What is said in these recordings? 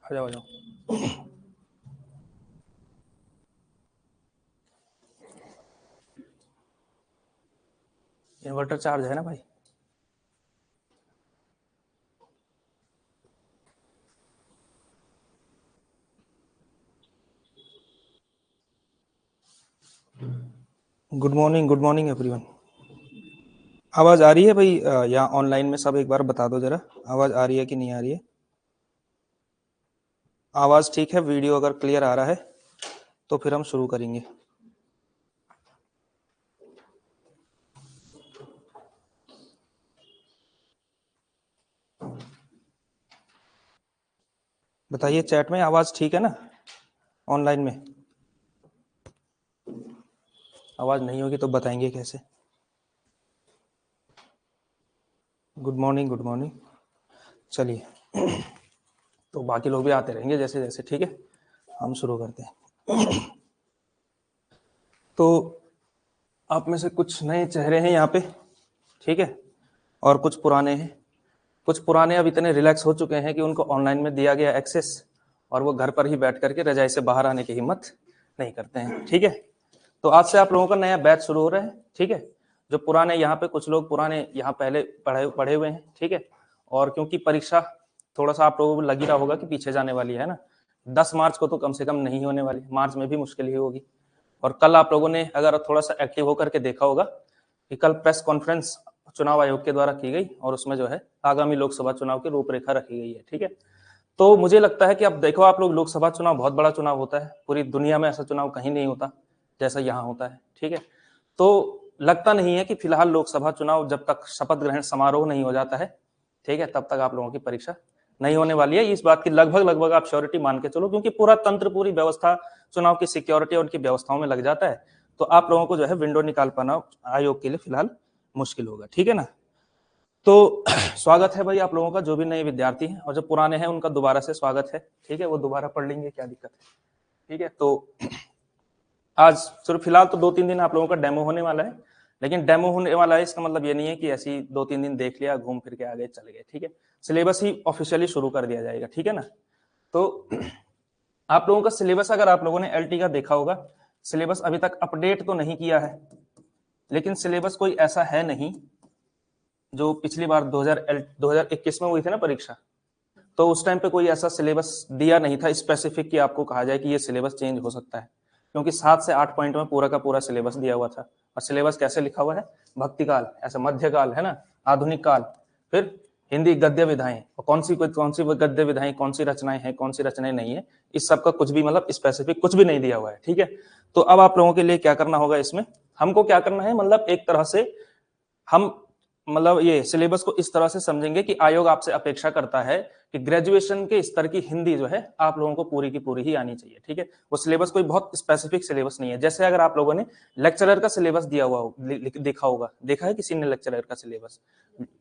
आ जाओ आ जाओ। Inverter charge है ना भाई? Good morning everyone. आवाज आ रही है भाई? या ऑनलाइन में सब एक बार बता दो जरा, आवाज आ रही है कि नहीं आ रही है? आवाज ठीक है? वीडियो अगर क्लियर आ रहा है तो फिर हम शुरू करेंगे। बताइए चैट में, आवाज ठीक है ना? ऑनलाइन में आवाज नहीं होगी तो बताएंगे कैसे? Good morning. चलिए तो बाकी लोग भी आते रहेंगे जैसे जैसे, ठीक है? हम शुरू करते हैं। तो आप में से कुछ नए चेहरे हैं यहाँ पे, ठीक है, और कुछ पुराने हैं। कुछ पुराने अब इतने रिलैक्स हो चुके हैं कि उनको ऑनलाइन में दिया गया एक्सेस और वो घर पर ही बैठ करके रजाई से बाहर आने की हिम्मत नहीं करते हैं, ठीक है? तो आज से आप लोगों का नया बैच शुरू हो रहा है, ठीक है? जो पुराने यहाँ पे, कुछ लोग पुराने यहाँ पहले पढ़े हुए हैं, ठीक है? और क्योंकि परीक्षा थोड़ा सा आप लोगों को लग ही रहा होगा कि पीछे जाने वाली है ना, 10 मार्च को तो कम से कम नहीं होने वाली, मार्च में भी मुश्किल ही होगी। और कल आप लोगों ने अगर थोड़ा सा एक्टिव होकर के देखा होगा कि कल प्रेस कॉन्फ्रेंस चुनाव आयोग के द्वारा की गई और उसमें जो है आगामी लोकसभा चुनाव की रूपरेखा रखी गई है, ठीक है? तो मुझे लगता है कि अब देखो आप लोग, लोकसभा चुनाव बहुत बड़ा चुनाव होता है, पूरी दुनिया में ऐसा चुनाव कहीं नहीं होता जैसा यहाँ होता है, ठीक है? तो लगता नहीं है कि फिलहाल लोकसभा चुनाव जब तक शपथ ग्रहण समारोह नहीं हो जाता है, ठीक है, तब तक आप लोगों की परीक्षा नहीं होने वाली है। इस बात की लगभग आप श्योरिटी मान के चलो, क्योंकि पूरा तंत्र, पूरी व्यवस्था चुनाव की सिक्योरिटी और उनकी व्यवस्थाओं में लग जाता है, तो आप लोगों को जो है विंडो निकाल पाना आयोग के लिए फिलहाल मुश्किल होगा, ठीक है ना? तो स्वागत है भाई आप लोगों का, जो भी नए विद्यार्थी हैं, और जो पुराने हैं उनका दोबारा से स्वागत है, ठीक है? वो दोबारा पढ़ लेंगे, क्या दिक्कत है, ठीक है? तो आज सिर्फ फिलहाल तो 2-3 दिन आप लोगों का डेमो होने वाला है, लेकिन डेमो होने वाला है इसका मतलब ये नहीं है कि ऐसे ही 2-3 दिन देख लिया, घूम फिर के आगे चले गए, ठीक है? सिलेबस ही ऑफिशियली शुरू कर दिया जाएगा, ठीक है ना? तो आप लोगों का सिलेबस, अगर आप लोगों ने एलटी का देखा होगा, सिलेबस अभी तक अपडेट तो नहीं किया है, लेकिन सिलेबस कोई ऐसा है नहीं जो पिछली बार 2021 में हुई थी ना परीक्षा, तो उस टाइम पे कोई ऐसा सिलेबस दिया नहीं था स्पेसिफिक कि आपको कहा जाए कि ये सिलेबस चेंज हो सकता है, क्योंकि 7 से 8 पॉइंट में पूरा का पूरा सिलेबस दिया हुआ था। और सिलेबस कैसे लिखा हुआ है? भक्तिकाल, ऐसा मध्यकाल है ना, आधुनिक काल, फिर हिंदी गद्य विधाएं, और कौन सी गद्य विधाएं, कौन सी रचनाएं हैं, कौन सी रचनाएं नहीं है, इस सब का कुछ भी मतलब स्पेसिफिक कुछ भी नहीं दिया हुआ है, ठीक है? तो अब आप लोगों के लिए क्या करना होगा, इसमें हमको क्या करना है, मतलब एक तरह से हम मतलब ये सिलेबस को इस तरह से समझेंगे कि आयोग आपसे अपेक्षा करता है कि ग्रेजुएशन के स्तर की हिंदी जो है आप लोगों को पूरी की पूरी ही आनी चाहिए, ठीक है? वो सिलेबस कोई बहुत स्पेसिफिक सिलेबस नहीं है। जैसे अगर आप लोगों ने लेक्चरर का सिलेबस दिया हुआ हो, देखा होगा, देखा है किसी ने लेक्चरर का सिलेबस?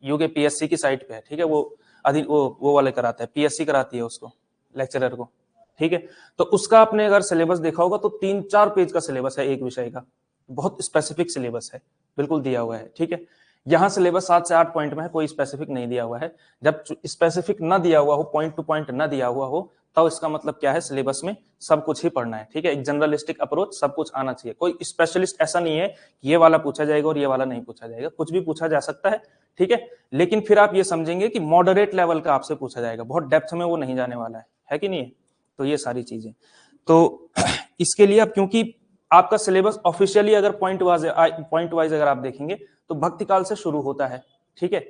यूके पीएससी की साइट पे है, ठीक है? वो वाले कराते हैं, पीएससी कराती है उसको, लेक्चरर को, ठीक है? तो उसका आपने अगर सिलेबस देखा होगा तो 3-4 पेज का सिलेबस है एक विषय का, बहुत स्पेसिफिक सिलेबस है, बिल्कुल दिया हुआ है, ठीक है? यहाँ सिलेबस 7 से 8 पॉइंट में है, कोई स्पेसिफिक नहीं दिया हुआ है। जब स्पेसिफिक ना दिया हुआ हो, पॉइंट टू पॉइंट ना दिया हुआ हो, तो इसका मतलब क्या है, सिलेबस में सब कुछ ही पढ़ना है, ठीक है? एक जनरलिस्टिक अप्रोच, सब कुछ आना चाहिए। कोई स्पेशलिस्ट ऐसा नहीं है कि ये वाला पूछा जाएगा और ये वाला नहीं पूछा जाएगा, कुछ भी पूछा जा सकता है, ठीक है? लेकिन फिर आप ये समझेंगे कि मॉडरेट लेवल का आपसे पूछा जाएगा, बहुत डेप्थ में वो नहीं जाने वाला है कि नहीं है? तो ये सारी चीजें, तो इसके लिए अब क्योंकि आपका सिलेबस ऑफिशियली अगर पॉइंट वाइज अगर आप देखेंगे तो भक्तिकाल से शुरू होता है, ठीक है?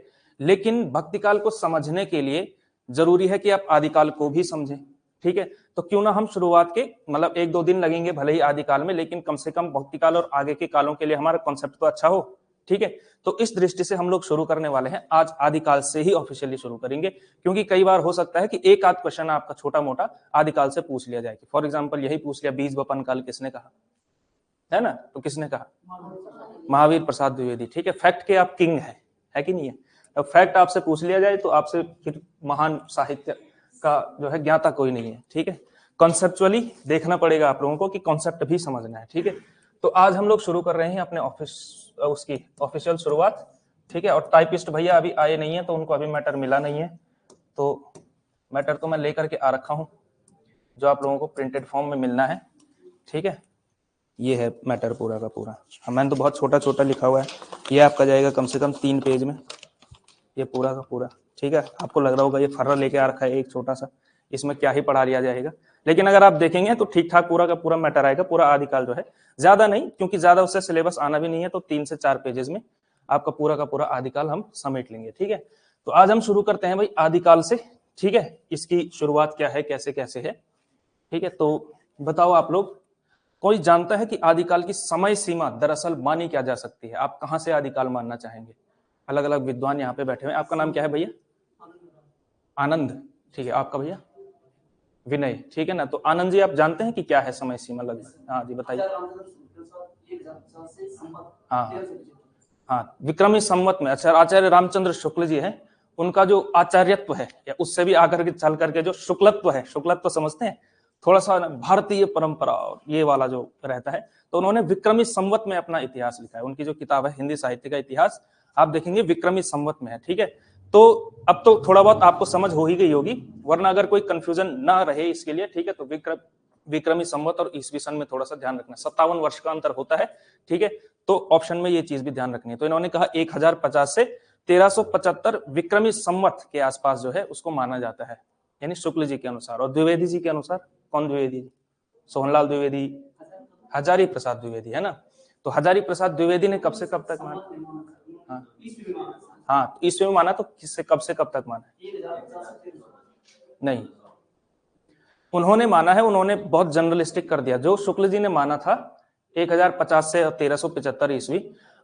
लेकिन भक्तिकाल को समझने के लिए जरूरी है कि आप आदिकाल को भी समझें, ठीक है? तो क्यों ना हम शुरुआत के मतलब 1-2 दिन लगेंगे भले ही आदिकाल में, लेकिन कम से कम भक्तिकाल और आगे के कालों के लिए हमारा कॉन्सेप्ट तो अच्छा हो, ठीक है? तो इस दृष्टि से हम लोग शुरू करने वाले हैं, आज आदिकाल से ही ऑफिशियली शुरू करेंगे, क्योंकि कई बार हो सकता है कि एक आध क्वेश्चन आपका छोटा मोटा आदिकाल से पूछ लिया जाए। फॉर एग्जाम्पल यही पूछ लिया, बीज वपन काल किसने कहा, है ना? तो किसने कहा? महावीर प्रसाद द्विवेदी, ठीक है? फैक्ट के आप किंग है कि नहीं है? अब फैक्ट आपसे पूछ लिया जाए तो आपसे फिर महान साहित्य का जो है ज्ञाता कोई नहीं है, ठीक है? कॉन्सेप्चुअली देखना पड़ेगा आप लोगों को कि कॉन्सेप्ट भी समझना है, ठीक है? तो आज हम लोग शुरू कर रहे हैं अपने उसकी ऑफिशियल शुरुआत, ठीक है? और टाइपिस्ट भैया अभी आए नहीं है, तो उनको अभी मैटर मिला नहीं है, तो मैटर तो मैं लेकर के आ रखा हूँ, जो आप लोगों को प्रिंटेड फॉर्म में मिलना है, ठीक है। ये है मैटर पूरा का पूरा। मैंने तो बहुत छोटा छोटा लिखा हुआ है, ये आपका जाएगा कम से कम 3 पेज में, ये पूरा का पूरा, ठीक है। आपको लग रहा होगा ये फर्रा लेके आ रखा है एक छोटा सा, इसमें क्या ही पढ़ा लिया जाएगा, लेकिन अगर आप देखेंगे तो ठीक ठाक पूरा का पूरा मैटर आएगा, पूरा आदिकाल जो है, ज्यादा नहीं, क्योंकि ज्यादा उससे सिलेबस आना भी नहीं है, तो 3 से 4 पेजेस में आपका पूरा का पूरा आदिकाल हम समेट लेंगे, ठीक है। तो आज हम शुरू करते हैं भाई आदिकाल से, ठीक है। इसकी शुरुआत क्या है, कैसे कैसे है, ठीक है। तो बताओ आप लोग, कोई जानता है कि आदिकाल की समय सीमा दरअसल मानी क्या जा सकती है? आप कहां से आदिकाल मानना चाहेंगे? अलग अलग विद्वान यहाँ पे बैठे हुए हैं। आपका नाम क्या है भैया? आनंद, ठीक है। आपका भैया? विनय, ठीक है ना। तो आनंद जी, आप जानते हैं कि क्या है समय सीमा लगभग? हाँ जी बताइए। हाँ हाँ, विक्रमी संवत में। अच्छा, आचार्य रामचंद्र शुक्ल जी हैं, उनका जो आचार्यत्व है, या उससे भी आकर के चल करके जो शुक्लत्व है, शुक्लत्व समझते हैं, थोड़ा सा भारतीय परंपरा और ये वाला जो रहता है, तो उन्होंने विक्रमी संवत में अपना इतिहास लिखा है। उनकी जो किताब है हिंदी साहित्य का इतिहास, आप देखेंगे विक्रमी संवत में है, ठीक है। तो अब तो थोड़ा बहुत आपको समझ हो ही गई होगी, वरना अगर कोई कंफ्यूजन ना रहे इसके लिए, ठीक है, तो विक्रमी संवत और ईसवी सन में थोड़ा सा ध्यान रखना, 57 वर्ष का अंतर होता है, ठीक है। तो ऑप्शन में ये चीज भी ध्यान रखनी है। तो इन्होंने कहा 1050 से 1375 विक्रमी संवत के आसपास जो है उसको माना जाता है, यानी शुक्ल जी के अनुसार। और द्विवेदी जी के अनुसार, कौन द्विवेदी जी? सोहनलाल द्विवेदी, हजारी प्रसाद द्विवेदी, है ना। तो हजारी प्रसाद द्विवेदी ने कब से कब तक माना? हाँ हाँ, ईस्वी में माना, तो किससे कब से कब तक माना? नहीं, उन्होंने माना है, उन्होंने बहुत जनरलिस्टिक कर दिया। जो शुक्ल जी ने माना था 1050 से 1375 ईस्वी,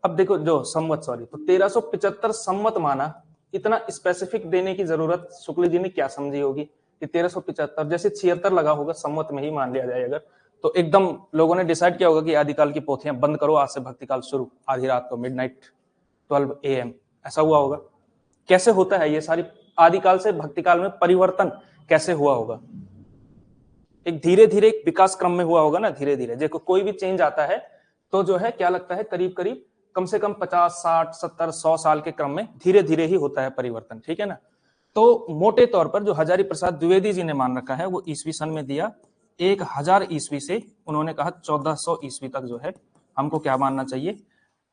अब देखो जो संवत, सॉरी, तो 1375 संवत माना, इतना स्पेसिफिक देने की जरूरत शुक्ल जी ने क्या समझी होगी कि 1375 जैसे 76 लगा होगा, संवत में ही मान लिया जाए अगर, तो एकदम लोगों ने डिसाइड किया होगा कि आदिकाल की पोथियां बंद करो, आज से भक्तिकाल शुरू, आधी रात को मिडनाइट 12 AM, ऐसा हुआ होगा। कैसे होता है ये सारी आदिकाल से भक्तिकाल में परिवर्तन कैसे हुआ होगा? एक धीरे धीरे एक विकास क्रम में हुआ होगा ना, धीरे धीरे। देखो कोई भी चेंज आता है तो जो है क्या लगता है, करीब करीब कम से कम 50, 60, 70, 100 साल के क्रम में धीरे धीरे ही होता है परिवर्तन, ठीक है ना। तो मोटे तौर पर जो हजारी प्रसाद द्विवेदी जी ने मान रखा है वो ईस्वी सन में दिया 1000 ईस्वी से, उन्होंने कहा 1400 ईस्वी तक जो है हमको क्या मानना चाहिए,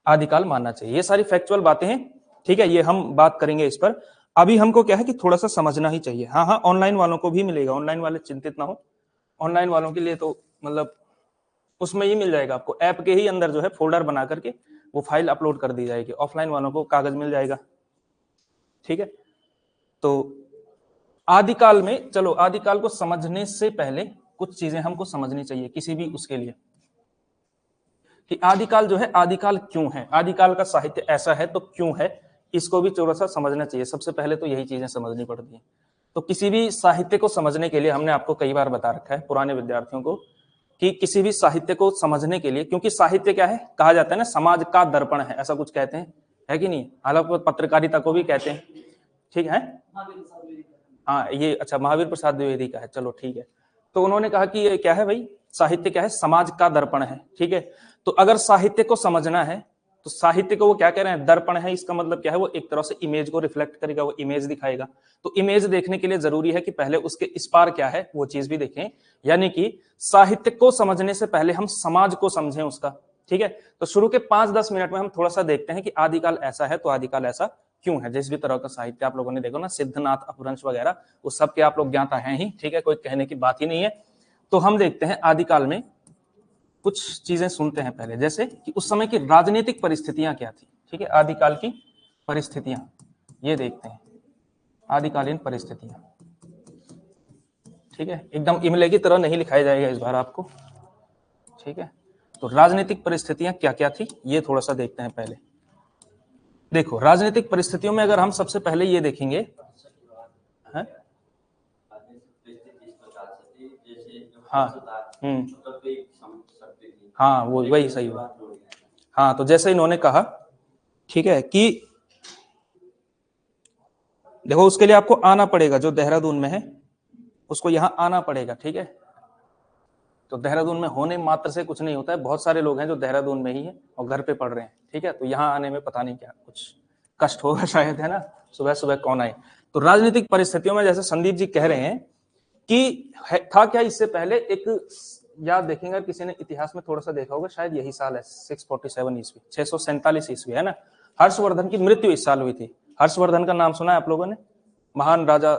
आदिकाल मानना चाहिए। ये सारी फैक्चुअल बातें हैं, ठीक है, ये हम बात करेंगे इस पर। अभी हमको क्या है कि थोड़ा सा समझना ही चाहिए। हाँ हाँ, ऑनलाइन वालों को भी मिलेगा, ऑनलाइन वाले चिंतित ना हो, ऑनलाइन वालों के लिए तो मतलब उसमें ही मिल जाएगा आपको, ऐप के ही अंदर जो है फोल्डर बना करके वो फाइल अपलोड कर दी जाएगी। ऑफलाइन वालों को कागज मिल जाएगा, ठीक है। तो आदिकाल में, चलो आदिकाल को समझने से पहले कुछ चीजें हमको समझनी चाहिए किसी भी उसके लिए, कि आदिकाल जो है, आदिकाल क्यों है, आदिकाल का साहित्य ऐसा है तो क्यों है, इसको भी थोड़ा सा समझना चाहिए। सबसे पहले तो यही चीजें समझनी पड़ती हैं। तो किसी भी साहित्य को समझने के लिए, हमने आपको कई बार बता रखा है पुराने विद्यार्थियों को, कि किसी भी साहित्य को समझने के लिए, क्योंकि साहित्य क्या है, कहा जाता है ना समाज का दर्पण है, ऐसा कुछ कहते हैं, है कि नहीं? हालांकि पत्रकारिता को भी कहते हैं, ठीक है। हाँ ये अच्छा, महावीर प्रसाद द्विवेदी का है, चलो ठीक है। तो उन्होंने कहा कि ये क्या है भाई, साहित्य क्या है, समाज का दर्पण है, ठीक है। तो अगर साहित्य को समझना है तो साहित्य को वो क्या कह रहे हैं, दर्पण है, इसका मतलब क्या है, वो एक तरह से इमेज को रिफ्लेक्ट करेगा, वो इमेज दिखाएगा। तो इमेज देखने के लिए जरूरी है कि पहले उसके इस पार क्या है वो चीज भी देखें, यानी कि साहित्य को समझने से पहले हम समाज को समझें उसका, ठीक है। तो शुरू के 5-10 मिनट में हम थोड़ा सा देखते हैं कि आदिकाल ऐसा है तो आदिकाल ऐसा क्यों है। जिस भी तरह का साहित्य आप लोगों ने देखो ना, सिद्धनाथ अपभ्रंश वगैरह, उस सब के आप लोग ज्ञाता हैं ही, ठीक है, कोई कहने की बात ही नहीं है। तो हम देखते हैं आदिकाल में कुछ चीजें सुनते हैं पहले, जैसे कि उस समय की राजनीतिक परिस्थितियां क्या थी, ठीक है। आदिकाल की परिस्थितियां ये देखते हैं, आदिकालीन परिस्थितियां, ठीक है। एकदम इमले की तरह नहीं लिखाया जाएगा इस बार आपको, ठीक है। तो राजनीतिक परिस्थितियां क्या क्या थी ये थोड़ा सा देखते हैं पहले। देखो राजनीतिक परिस्थितियों में अगर हम सबसे पहले ये देखेंगे, है? हाँ हाँ, वो वही सही बात। हाँ, तो जैसे इन्होंने कहा, ठीक है, कि देखो उसके लिए आपको आना पड़ेगा, जो देहरादून में है उसको यहाँ आना पड़ेगा, ठीक है। तो देहरादून में होने मात्र से कुछ नहीं होता है, बहुत सारे लोग हैं जो देहरादून में ही है और घर पे पढ़ रहे हैं, ठीक है। तो यहाँ आने में पता नहीं क्या कुछ कष्ट होगा शायद, है ना, सुबह सुबह कौन आए। तो राजनीतिक परिस्थितियों में जैसे संदीप जी कह रहे हैं कि था क्या इससे पहले एक, याद देखेंगे अगर किसी ने इतिहास में थोड़ा सा देखा होगा, शायद यही साल है 647 ईस्वी, 647 ईस्वी, है ना, हर्षवर्धन की मृत्यु इस साल हुई थी। हर्षवर्धन का नाम सुना है आप लोगों ने? महान राजा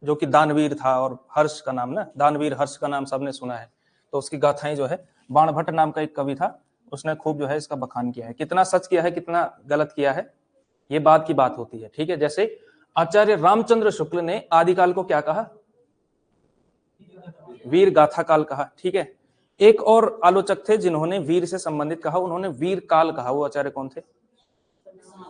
जो कि दानवीर था, और हर्ष का नाम ना, दानवीर हर्ष का नाम सबने सुना है। तो उसकी गाथाएं जो है, बाणभट्ट नाम का एक कवि था, उसने खूब जो है इसका बखान किया है। कितना सच किया है, कितना गलत किया है, ये बात की बात होती है। ठीक है, जैसे आचार्य रामचंद्र शुक्ल ने आदिकाल को क्या कहा? वीर गाथा काल कहा। ठीक है, एक और आलोचक थे जिन्होंने वीर से संबंधित कहा, उन्होंने वीर काल कहा। वो आचार्य कौन थे?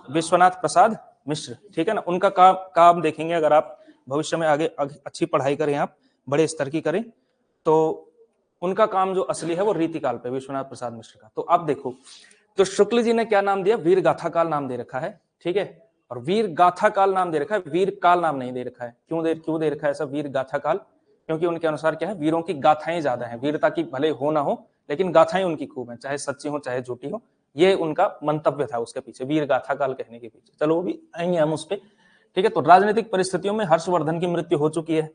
विश्वनाथ प्रसाद मिश्र। ठीक है ना, उनका काम देखेंगे अगर आप भविष्य में आगे अच्छी पढ़ाई करें, आप बड़े स्तर की करें, तो उनका काम जो असली है वो रीतिकाल पे, विश्वनाथ प्रसाद मिश्र का। तो आप देखो, तो शुक्ल जी ने क्या नाम दिया? वीर गाथा काल नाम दे रखा है। ठीक है, और वीर गाथा काल नाम दे रखा है, वीर काल नाम नहीं दे रखा है। क्यों दे रखा है ऐसा वीर गाथा काल? क्योंकि उनके अनुसार क्या है, वीरों की गाथाएं ज्यादा हैं, वीरता की भले हो ना हो लेकिन गाथाएं उनकी खूब हैं, चाहे सच्ची हो चाहे झूठी हो। ये उनका मंतव्य था उसके पीछे, वीर गाथा काल कहने के पीछे। चलो वो भी आएंगे हम उस पर। ठीक है, तो राजनीतिक परिस्थितियों में हर्षवर्धन की मृत्यु हो चुकी है।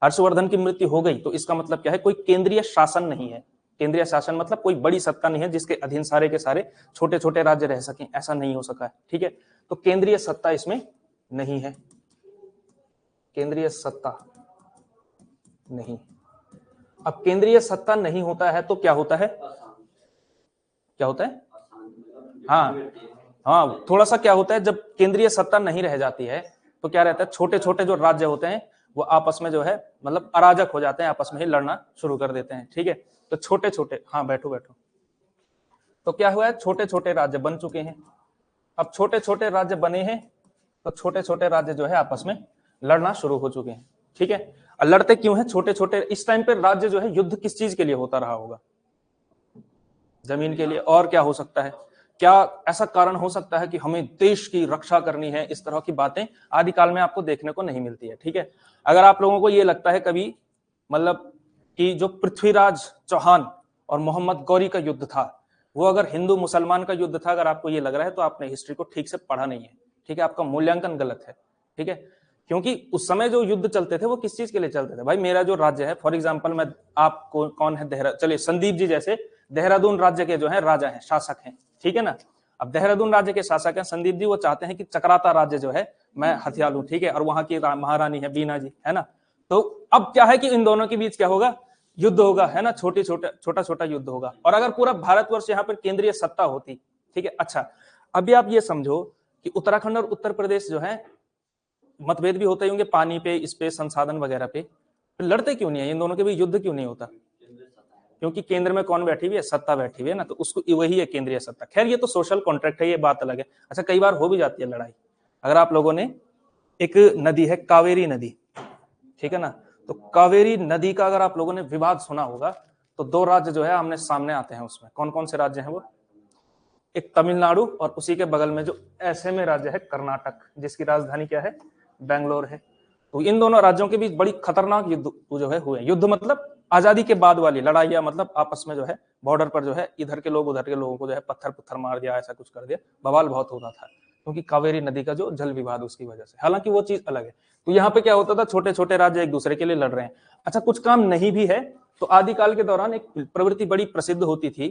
हर्षवर्धन की मृत्यु हो गई तो इसका मतलब क्या है? कोई केंद्रीय शासन नहीं है। केंद्रीय शासन मतलब कोई बड़ी सत्ता नहीं है जिसके अधीन सारे के सारे छोटे छोटे राज्य रह सकें, ऐसा नहीं हो सका है। ठीक है, तो केंद्रीय सत्ता इसमें नहीं है, केंद्रीय सत्ता नहीं। अब केंद्रीय सत्ता नहीं होता है तो क्या होता है? क्या होता है? हाँ हाँ, थोड़ा सा क्या होता है, जब केंद्रीय सत्ता नहीं रह जाती है तो क्या रहता है, छोटे छोटे जो राज्य होते हैं वो आपस में जो है मतलब अराजक हो जाते हैं, आपस में ही लड़ना शुरू कर देते हैं। ठीक है, तो छोटे छोटे, हाँ बैठो बैठो, तो क्या हुआ है, छोटे छोटे राज्य बन चुके हैं। अब छोटे छोटे राज्य बने हैं तो छोटे छोटे राज्य जो है आपस में लड़ना शुरू हो चुके हैं। ठीक है, और लड़ते क्यों हैं छोटे छोटे? इस टाइम पे राज्य जो है, युद्ध किस चीज के लिए होता रहा होगा? जमीन के लिए। और क्या हो सकता है? क्या ऐसा कारण हो सकता है कि हमें देश की रक्षा करनी है? इस तरह की बातें आदिकाल में आपको देखने को नहीं मिलती है। ठीक है, अगर आप लोगों को ये लगता है कभी मतलब कि जो पृथ्वीराज चौहान और मोहम्मद गौरी का युद्ध था वो अगर हिंदू मुसलमान का युद्ध था, अगर आपको ये लग रहा है तो आपने हिस्ट्री को ठीक से पढ़ा नहीं है। ठीक है, आपका मूल्यांकन गलत है। ठीक है, क्योंकि उस समय जो युद्ध चलते थे वो किस चीज के लिए चलते थे? भाई मेरा जो राज्य है, फॉर एग्जाम्पल मैं, आपको कौन है चलिए संदीप जी जैसे देहरादून राज्य के जो है राजा हैं, शासक हैं। ठीक है ना, अब देहरादून राज्य के शासक हैं संदीप जी, वो चाहते हैं कि चक्राता राज्य जो है मैं हथिया लूं। ठीक है, और वहां की महारानी है बीना जी, है ना। तो अब क्या है कि इन दोनों के बीच क्या होगा? युद्ध होगा, है ना, छोटा छोटा युद्ध होगा। और अगर पूरा भारतवर्ष यहाँ पर केंद्रीय सत्ता होती, ठीक है, अच्छा अभी आप ये समझो कि उत्तराखंड और उत्तर प्रदेश जो है मतभेद भी होते होंगे पानी पे, इस पे, संसाधन वगैरह पे, तो लड़ते क्यों नहीं है? इन दोनों के बीच युद्ध क्यों नहीं होता? क्योंकि केंद्र में कौन बैठी हुई है? सत्ता बैठी हुई है ना, तो उसको वही है केंद्रीय सत्ता। खैर ये तो सोशल कॉन्ट्रैक्ट है, ये बात अलग है। अच्छा, कई बार हो भी जाती है लड़ाई। अगर आप लोगों ने, एक नदी है कावेरी नदी, ठीक है ना, तो कावेरी नदी का अगर आप लोगों ने विवाद सुना होगा तो दो राज्य जो है आमने सामने आते हैं। उसमें कौन कौन से राज्य हैं वो? एक तमिलनाडु, और उसी के बगल में जो ऐसे में राज्य है कर्नाटक, जिसकी राजधानी क्या है? बेंगलोर है। तो इन दोनों राज्यों के बीच बड़ी खतरनाक युद्ध जो है हुए। युद्ध मतलब आजादी के बाद वाली लड़ाइयां, मतलब आपस में जो है बॉर्डर पर जो है इधर के लोग उधर के लोगों को जो है पत्थर पत्थर मार दिया, ऐसा कुछ कर दिया, बवाल बहुत होता था क्योंकि कावेरी नदी का जो जल विवाद उसकी वजह से। हालांकि वो चीज अलग है। तो यहाँ पे क्या होता था, छोटे छोटे राज्य एक दूसरे के लिए लड़ रहे हैं। अच्छा, कुछ काम नहीं भी है तो आदिकाल के दौरान एक प्रवृत्ति बड़ी प्रसिद्ध होती थी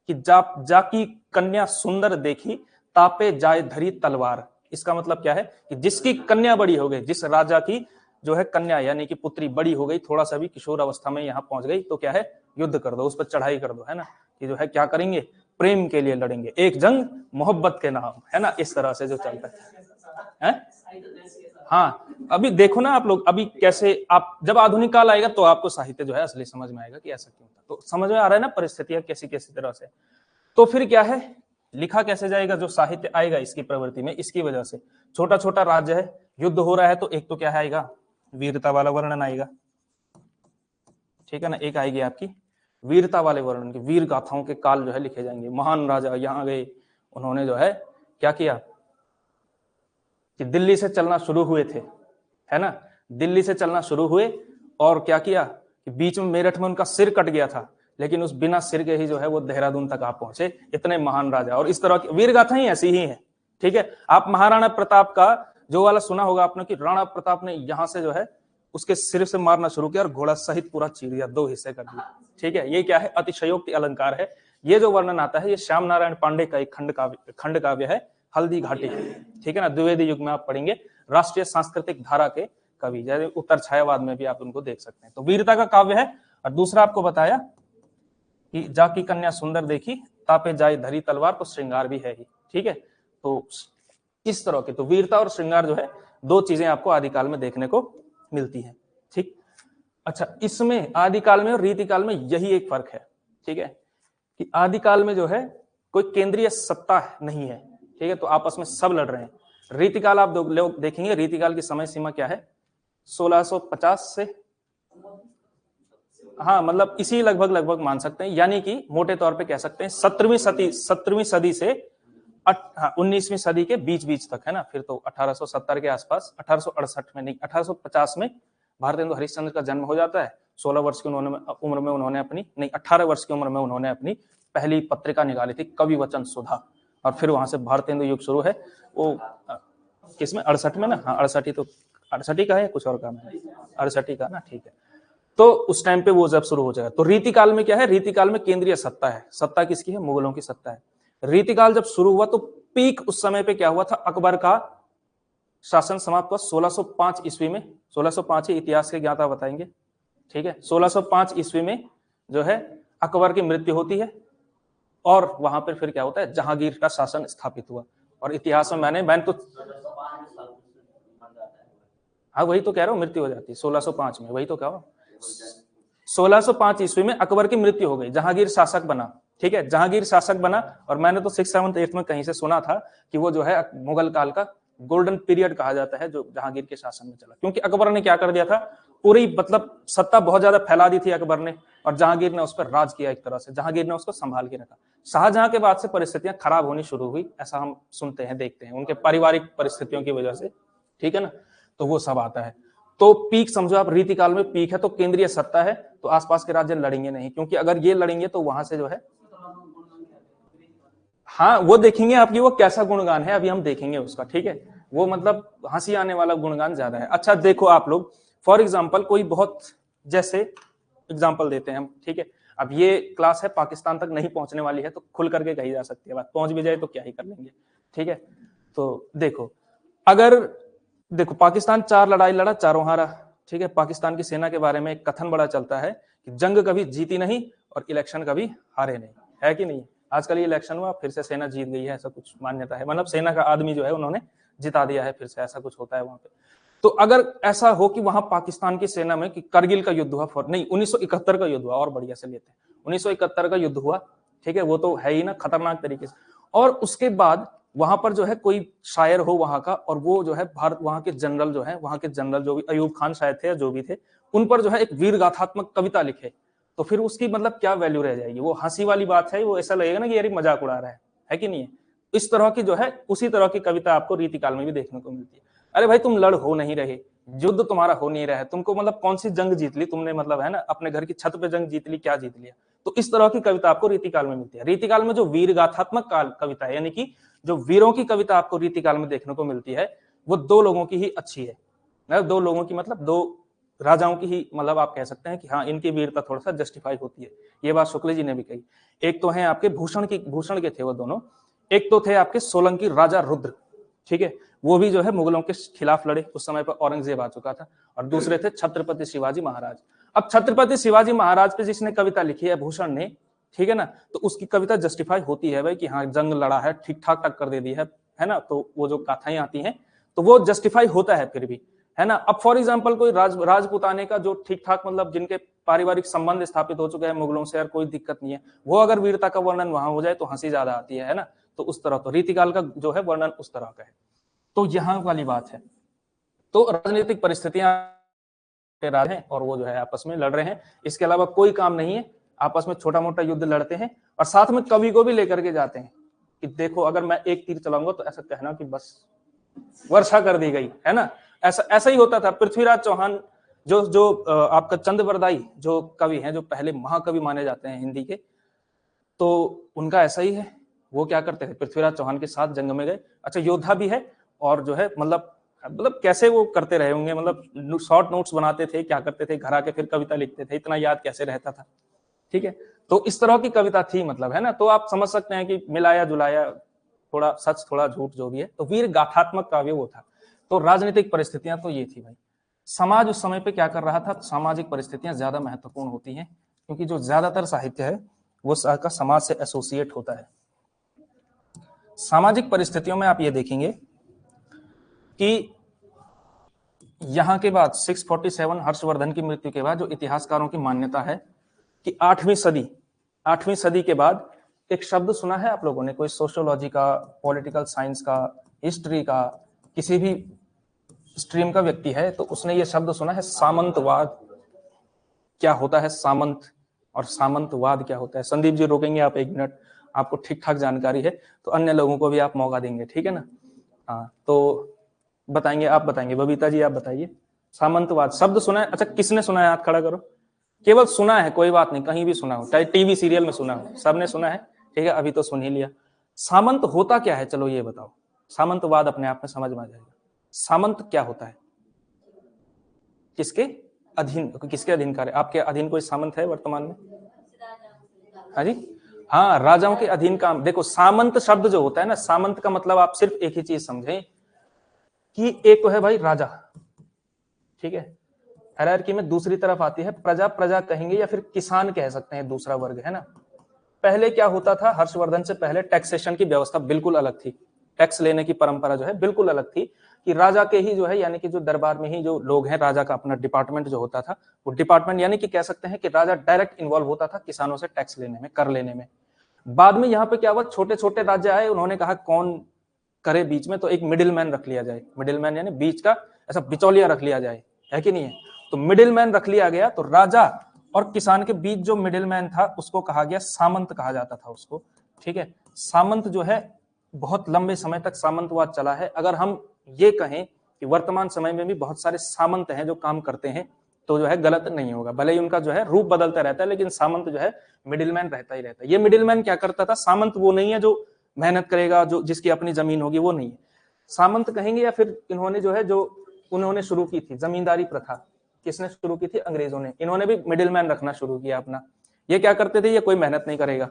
कि जाकी कन्या सुंदर देखी तापे जाए धरी तलवार। इसका मतलब क्या है कि जिसकी कन्या बड़ी हो गई, जिस राजा की जो है कन्या यानी कि पुत्री बड़ी हो गई, थोड़ा सा भी किशोर अवस्था में यहाँ पहुंच गई, तो क्या है, युद्ध कर दो, उस पर चढ़ाई कर दो, है ना। कि जो है क्या करेंगे, प्रेम के लिए लड़ेंगे, एक जंग मोहब्बत के नाम, है ना, इस तरह से जो चलता है। हाँ, अभी देखो ना आप लोग, अभी कैसे आप जब आधुनिक काल आएगा तो आपको साहित्य जो है असली समझ में आएगा कि ऐसा क्यों था। तो समझ में आ रहा है ना परिस्थितियां कैसी कैसी तरह से। तो फिर क्या है, लिखा कैसे जाएगा? जो साहित्य आएगा इसकी प्रवृत्ति में, इसकी वजह से छोटा छोटा राज्य है, युद्ध हो रहा है, तो एक तो क्या आएगा, वीरता वाला वर्णन आएगा, ठीक है ना। एक आएगी आपकी वीरता वाले वर्णन की, वीर गाथाओं के काल जो है लिखे जाएंगे। महान राजा यहाँ गए, उन्होंने जो है क्या किया कि दिल्ली से चलना शुरू हुए थे, है ना, दिल्ली से चलना शुरू हुए और क्या किया कि बीच में मेरठ में उनका सिर कट गया था, लेकिन उस बिना सिर के ही जो है वो देहरादून तक आप पहुंचे। इतने महान राजा, और इस तरह की वीर गाथा ही ऐसी ही है। ठीक है, आप महाराणा प्रताप का जो वाला सुना होगा आपने कि राणा प्रताप ने यहां से जो है उसके सिर से मारना शुरू किया और घोड़ा सहित पूरा चीर दिया, 2 हिस्से कर दिया। ठीक है, ये क्या है? अतिशयोक्ति अलंकार है। ये जो वर्णन आता है ये श्याम नारायण पांडे का एक खंड काव्य है, हल्दी घाटी। ठीक है ना, द्विवेदी युग में आप पढ़ेंगे, राष्ट्रीय सांस्कृतिक धारा के कवि, जैसे उत्तर छायावाद में भी आप उनको देख सकते हैं। तो वीरता का काव्य है। और दूसरा आपको बताया कि जाकी कन्या सुंदर देखी, तापे जाए धरी तलवार, तो श्रृंगार भी है ही। ठीक है, तो इस तरह के तो वीरता और श्रृंगार जो है 2 चीजें आपको आदिकाल में देखने को मिलती है। ठीक, अच्छा, इसमें आदिकाल में और रीतिकाल में यही एक फर्क है। ठीक है, कि आदिकाल में जो है कोई केंद्रीय सत्ता नहीं है। ठीक है, तो आपस में सब लड़ रहे हैं। रीतिकाल आप लोग देखेंगे, रीतिकाल की समय सीमा क्या है? 1650 से, हाँ मतलब इसी लगभग मान सकते हैं, यानी कि मोटे तौर पे कह सकते हैं 17वीं सदी से 19वीं सदी के बीच तक, है ना। फिर तो 1870 के आसपास, 1868 में नहीं, 1850 में भारतेंदु हरिश्चंद्र का जन्म हो जाता है। 16 वर्ष की उम्र में उन्होंने अपनी, नहीं 18 वर्ष की उम्र में उन्होंने अपनी पहली पत्रिका निकाली थी, कवि वचन सुधा। और फिर वहां से भारतेंदु युग शुरू है। वो किसमें? 68 में ना, हाँ 68 तो 68 का है, कुछ और काम है, 68 का ना। ठीक है, तो उस टाइम पे वो जब शुरू हो जाएगा। तो रीतिकाल में क्या है? रीतिकाल में केंद्रीय सत्ता है। सत्ता किसकी है? मुगलों की सत्ता है। रीतिकाल जब शुरू हुआ तो पीक उस समय पे क्या हुआ था? अकबर का शासन समाप्त हुआ 1605 ईस्वी में। 1605 ही इतिहास के ज्ञाता बताएंगे। ठीक है, 1605 ईस्वी में जो है अकबर की मृत्यु होती है, और वहां पर फिर क्या होता है? जहांगीर का शासन स्थापित हुआ। और इतिहास में मैंने तो हाँ वही तो कह रहा हूँ, मृत्यु हो जाती है 1605 में, वही तो कह रहा हूँ। 1605 ईस्वी में अकबर की मृत्यु हो गई, जहांगीर शासक बना। ठीक है, जहांगीर शासक बना, और मैंने तो 6th 7th 8th में कहीं से सुना था कि वो जो है मुगल काल का गोल्डन पीरियड कहा जाता है, जो जहांगीर के शासन में चला। क्योंकि अकबर ने क्या कर दिया था? पूरी मतलब सत्ता बहुत ज्यादा फैला दी थी अकबर ने, और जहांगीर ने उस पर राज किया। एक तरह से जहांगीर ने उसको संभाल के रखा। शाहजहां के बाद से परिस्थितियां खराब होनी शुरू हुई, ऐसा हम सुनते हैं, देखते हैं, उनके पारिवारिक परिस्थितियों की वजह से। ठीक है ना, तो वो सब आता है। तो पीक समझो आप, रीतिकाल में पीक है तो केंद्रीय सत्ता है, तो आसपास के राज्य लड़ेंगे नहीं, क्योंकि अगर ये लड़ेंगे तो वहां से जो है, हाँ वो देखेंगे आपकी वो कैसा गुणगान है, अभी हम देखेंगे उसका। ठीक है, वो मतलब हंसी आने वाला गुणगान ज्यादा है। अच्छा देखो आप लोग, फॉर एग्जाम्पल कोई बहुत, जैसे एग्जाम्पल देते हैं हम। ठीक है, अब ये क्लास है पाकिस्तान तक नहीं पहुंचने वाली है, तो खुल करके कही जा सकती है बात, पहुंच भी जाए तो क्या ही कर लेंगे। ठीक है, तो देखो, अगर देखो पाकिस्तान 4 लड़ाई लड़ा, चारों हारा। ठीक है, पाकिस्तान की सेना के बारे में एक कथन बड़ा चलता है कि जंग कभी जीती नहीं और इलेक्शन कभी हारे नहीं, है कि नहीं? आजकल ये इलेक्शन हुआ, फिर से सेना जीत गई है, ऐसा कुछ मान्यता है, मतलब सेना का आदमी जो है उन्होंने जिता दिया है, फिर से ऐसा कुछ होता है वहां पे। तो अगर ऐसा हो कि वहां पाकिस्तान की सेना में कि करगिल का युद्ध हुआ, नहीं 1971 का युद्ध हुआ, और बढ़िया से लेते हैं, 1971 का युद्ध हुआ। ठीक है, वो तो है ही ना खतरनाक तरीके से। और उसके बाद वहां पर जो है कोई शायर हो वहां का, और वो जो है भारत, वहां के जनरल जो है, वहां के जनरल जो भी अयूब खान शायद थे या जो भी थे, उन पर जो है एक वीर गाथात्मक कविता लिखे, तो फिर उसकी मतलब क्या वैल्यू रह जाएगी? वो हंसी वाली बात है, वो ऐसा लगेगा ना कि यार मजाक उड़ा रहा है कि नहीं है? इस तरह की जो है, उसी तरह की कविता आपको रीतिकाल में भी देखने को मिलती है। अरे भाई तुम लड़ हो नहीं रहे, युद्ध तुम्हारा हो नहीं रहा है, तुमको मतलब कौन सी जंग जीत ली तुमने, मतलब है ना, अपने घर की छत पे जंग जीत ली, क्या जीत लिया? तो इस तरह की कविता आपको रीतिकाल में मिलती है। रीतिकाल में जो वीर गाथात्मक कविता है, यानी कि जो वीरों की कविता आपको रीतिकाल में देखने को मिलती है, वो 2 लोगों की ही अच्छी है। 2 लोगों की मतलब 2 राजाओं की ही, मतलब आप कह सकते हैं कि हाँ इनकी वीरता थोड़ा सा जस्टिफाई होती है। ये बात शुक्ल जी ने भी कही। एक तो है आपके भूषण के थे वो दोनों, एक तो थे आपके सोलंकी राजा रुद्र। ठीक है, वो भी जो है मुगलों के खिलाफ लड़े, उस समय पर औरंगजेब आ चुका था। और दूसरे थे छत्रपति शिवाजी महाराज। अब छत्रपति शिवाजी महाराज पे जिसने कविता लिखी है भूषण ने, ठीक है ना, तो उसकी कविता जस्टिफाई होती है भाई कि हाँ जंग लड़ा है, ठीक ठाक टक्कर दे दी है ना, तो वो जो गाथाएं आती हैं तो वो जस्टिफाई होता है फिर भी, है ना। अब फॉर एग्जाम्पल कोई राजपुताने का जो ठीक ठाक, मतलब जिनके पारिवारिक संबंध स्थापित हो चुके हैं मुगलों से, और कोई दिक्कत नहीं है, वो अगर वीरता का वर्णन वहां हो जाए तो हंसी ज्यादा आती है ना। तो उस तरह तो रीतिकाल का जो है वर्णन उस तरह का है। तो यहाँ वाली बात है। तो राजनीतिक परिस्थितियां हैं और वो जो है आपस में लड़ रहे हैं, इसके अलावा कोई काम नहीं है, आपस में छोटा मोटा युद्ध लड़ते हैं, और साथ में कवि को भी लेकर के जाते हैं कि देखो अगर मैं एक तीर चलाऊंगा तो ऐसा कहना कि बस वर्षा कर दी गई, है ना। ऐसा ही होता था। पृथ्वीराज चौहान जो आपका चंद्रवरदाई जो कवि हैं, जो पहले महाकवि माने जाते हैं हिंदी के, तो उनका ऐसा ही है। वो क्या करते थे, पृथ्वीराज चौहान के साथ जंग में गए। अच्छा योद्धा भी है, और जो है मतलब मतलब कैसे वो करते रहे होंगे, मतलब शॉर्ट नोट्स बनाते थे, क्या करते थे, घर आके फिर कविता लिखते थे, इतना याद कैसे रहता था। ठीक है, तो इस तरह की कविता थी, मतलब है ना। तो आप समझ सकते हैं कि मिलाया जुलाया, थोड़ा सच थोड़ा झूठ जो भी है, तो वीर गाथात्मक काव्य वो था। तो राजनीतिक परिस्थितियां तो ये थी भाई। समाज उस समय पे क्या कर रहा था, सामाजिक परिस्थितियां ज्यादा महत्वपूर्ण होती हैं, क्योंकि जो ज्यादातर साहित्य है वो का समाज से एसोसिएट होता है। सामाजिक परिस्थितियों में आप ये देखेंगे कि यहां के बाद 647 हर्षवर्धन की मृत्यु के बाद जो इतिहासकारों की मान्यता है कि 8वीं सदी के बाद एक शब्द सुना है आप लोगों ने, कोई सोशियोलॉजी का, पॉलिटिकल साइंस का, हिस्ट्री का, किसी भी स्ट्रीम का व्यक्ति है तो उसने ये शब्द सुना है, सामंतवाद। क्या होता है सामंत और सामंतवाद क्या होता है? संदीप जी रोकेंगे आप 1 मिनट, आपको ठीक ठाक जानकारी है तो अन्य लोगों को भी आप मौका देंगे, ठीक है ना। हाँ, तो बताएंगे, आप बताएंगे, बबीता जी आप बताइए। सामंतवाद शब्द सुना है? अच्छा, किसने सुना है? हाथ खड़ा करो। केवल सुना है, कोई बात नहीं, कहीं भी सुना हो, चाहे टीवी सीरियल में सुना हो, सबने सुना है, ठीक है, अभी तो सुन ही लिया। सामंत होता क्या है, चलो ये बताओ। सामंतवाद अपने आप में समझ में आ जाएगा। सामंत क्या होता है? किसके अधीन, किसके अधीन कार्य? आपके अधीन कोई सामंत है वर्तमान में? हाँ जी, हाँ, राजाओं के अधीन काम। देखो सामंत शब्द जो होता है ना, सामंत का मतलब आप सिर्फ एक ही चीज समझें कि एक तो है भाई राजा, ठीक है, हायरार्की में दूसरी तरफ आती है प्रजा, प्रजा कहेंगे या फिर किसान कह सकते हैं, दूसरा वर्ग है ना। पहले क्या होता था, हर्षवर्धन से पहले टैक्सेशन की व्यवस्था बिल्कुल अलग थी, टैक्स लेने की परंपरा जो है बिल्कुल अलग थी, कि राजा के ही जो है, यानी कि जो दरबार में ही जो लोग हैं, राजा का अपना डिपार्टमेंट जो होता था, वो डिपार्टमेंट यानी कि कह सकते हैं कि राजा डायरेक्ट इन्वॉल्व होता था किसानों से टैक्स लेने में, कर लेने में। बाद में यहाँ पे क्या हुआ, छोटे छोटे राज्य आए, उन्होंने कहा कौन करे बीच में, तो एक मिडिल मैन रख लिया जाए, मिडिल मैन यानी बीच का ऐसा बिचौलिया रख लिया जाए, है कि नहीं है। तो मिडिल मैन रख लिया गया, तो राजा और किसान के बीच जो मिडिल मैन था उसको कहा गया सामंत, कहा जाता था उसको, ठीक है। सामंत जो है बहुत लंबे समय तक सामंतवाद चला है। अगर हम ये कहें कि वर्तमान समय में भी बहुत सारे सामंत हैं जो काम करते हैं, तो जो है गलत नहीं होगा, भले ही उनका जो है रूप बदलता रहता है, लेकिन सामंत जो है मिडिल मैन रहता ही रहता है। ये मिडिल मैन क्या करता था, सामंत वो नहीं है जो मेहनत करेगा, जो जिसकी अपनी जमीन होगी, वो नहीं है सामंत कहेंगे। या फिर इन्होंने जो है, जो उन्होंने शुरू की थी जमींदारी प्रथा, किसने शुरू की थी? अंग्रेजों ने। इन्होंने भी मिडिल मैन रखना शुरू किया अपना। ये क्या करते थे, ये कोई मेहनत नहीं करेगा,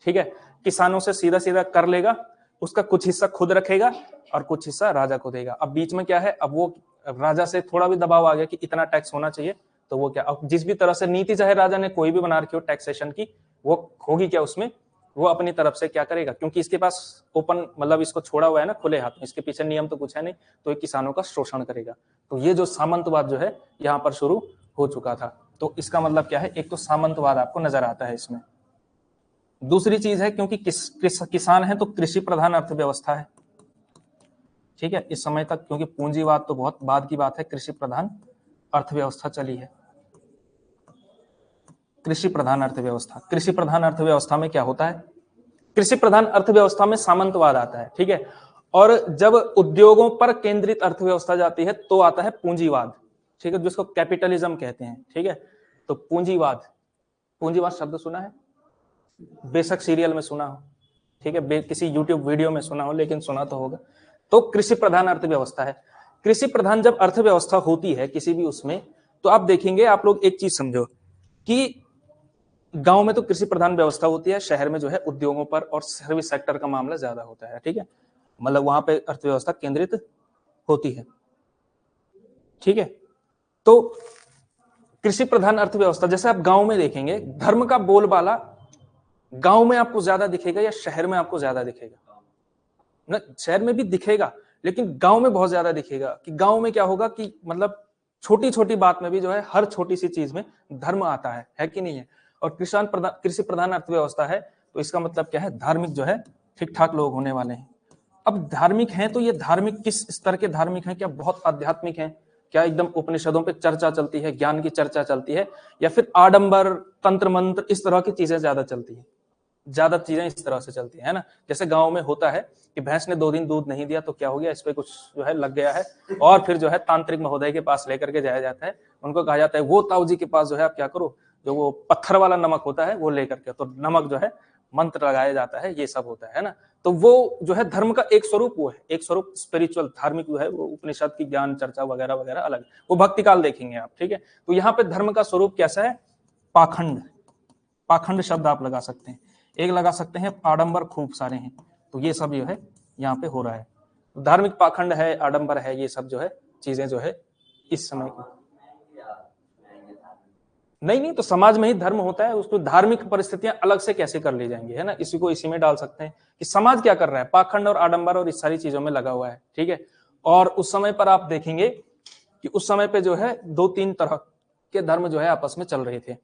ठीक है, किसानों से सीधा सीधा कर लेगा, उसका कुछ हिस्सा खुद रखेगा और कुछ हिस्सा राजा को देगा। अब बीच में क्या है, अब वो राजा से थोड़ा भी दबाव आ गया कि इतना टैक्स होना चाहिए, तो वो क्या, अब जिस भी तरह से नीति चाहे राजा ने कोई भी बना रखी हो टैक्सेशन की, वो होगी क्या उसमें, वो अपनी तरफ से क्या करेगा, क्योंकि इसके पास ओपन, मतलब इसको छोड़ा हुआ है ना खुले हाथ में, इसके पीछे नियम तो कुछ है नहीं, तो ये किसानों का शोषण करेगा। तो ये जो सामंतवाद जो है यहाँ पर शुरू हो चुका था। तो इसका मतलब क्या है, एक तो सामंतवाद आपको नजर आता है इसमें। दूसरी चीज है, क्योंकि किसान है तो कृषि प्रधान अर्थव्यवस्था है, ठीक है, इस समय तक, क्योंकि पूंजीवाद तो बहुत बाद की बात है, कृषि प्रधान अर्थव्यवस्था चली है। कृषि प्रधान अर्थव्यवस्था, कृषि प्रधान अर्थव्यवस्था में क्या होता है, कृषि प्रधान अर्थव्यवस्था में सामंतवाद आता है, ठीक है। और जब उद्योगों पर केंद्रित अर्थव्यवस्था जाती है तो आता है पूंजीवाद, ठीक है, जिसको कैपिटलिज्म कहते हैं, ठीक है। तो पूंजीवाद, पूंजीवाद शब्द सुना है, बेशक सीरियल में सुना हो, ठीक है, किसी यूट्यूब वीडियो में सुना हो, लेकिन सुना तो होगा। तो कृषि प्रधान अर्थव्यवस्था है। कृषि प्रधान जब अर्थव्यवस्था होती है किसी भी उसमें, तो आप देखेंगे, आप लोग एक चीज समझो कि गांव में तो कृषि प्रधान व्यवस्था होती है, शहर में जो है उद्योगों पर और सर्विस सेक्टर का मामला ज्यादा होता है, ठीक है, मतलब वहां पे अर्थव्यवस्था केंद्रित होती है, ठीक है। तो कृषि प्रधान अर्थव्यवस्था, जैसे आप गांव में देखेंगे, धर्म का बोलबाला गांव में आपको ज्यादा दिखेगा या शहर में आपको ज्यादा दिखेगा? ना, शहर में भी दिखेगा, लेकिन गांव में बहुत ज्यादा दिखेगा। कि गांव में क्या होगा कि मतलब छोटी छोटी बात में भी जो है, हर छोटी सी चीज में धर्म आता है कि नहीं है। और कृषि प्रधान अर्थव्यवस्था है, तो इसका मतलब क्या है, धार्मिक जो है ठीक ठाक लोग होने वाले हैं। अब धार्मिक हैं तो ये धार्मिक किस स्तर के धार्मिक हैं, क्या बहुत आध्यात्मिक हैं, क्या एकदम उपनिषदों पे चर्चा चलती है, ज्ञान की चर्चा चलती है, या फिर आडंबर, तंत्र मंत्र, इस तरह की चीजें ज्यादा चलती है? ज्यादा चीजें इस तरह से चलती है ना। जैसे गांव में होता है कि भैंस ने 2 दिन दूध नहीं दिया तो क्या हो गया, इस पे कुछ जो है लग गया है, और फिर जो है तांत्रिक महोदय के पास लेकर के जाया जाता है, उनको कहा जाता है वो ताऊ जी के पास जो है आप क्या करो, जो वो पत्थर वाला नमक होता है वो लेकर के, तो नमक जो है मंत्र लगाया जाता है, ये सब होता है ना। तो वो जो है धर्म का एक स्वरूप वो है, एक स्वरूप स्पिरिचुअल धार्मिक जो है वो उपनिषद की ज्ञान चर्चा वगैरह वगैरह अलग, वो भक्ति काल देखेंगे आप, ठीक है। तो यहाँ पे धर्म का स्वरूप कैसा है, पाखंड, पाखंड शब्द आप लगा सकते हैं, एक लगा सकते हैं आडंबर खूब सारे हैं, तो ये सब जो है यहाँ पे हो रहा है, धार्मिक पाखंड है, आडंबर है, ये सब जो है चीजें जो है इस समय की। नहीं, तो समाज में ही धर्म होता है, उसको धार्मिक परिस्थितियां अलग से कैसे कर ली जाएंगी, है ना, इसी को इसी में डाल सकते हैं कि समाज क्या कर रहा है, पाखंड और आडंबर और इस सारी चीजों में लगा हुआ है, ठीक है। और उस समय पर आप देखेंगे कि उस समय पे जो है 2-3 तरह के धर्म जो है आपस में चल रहे थे।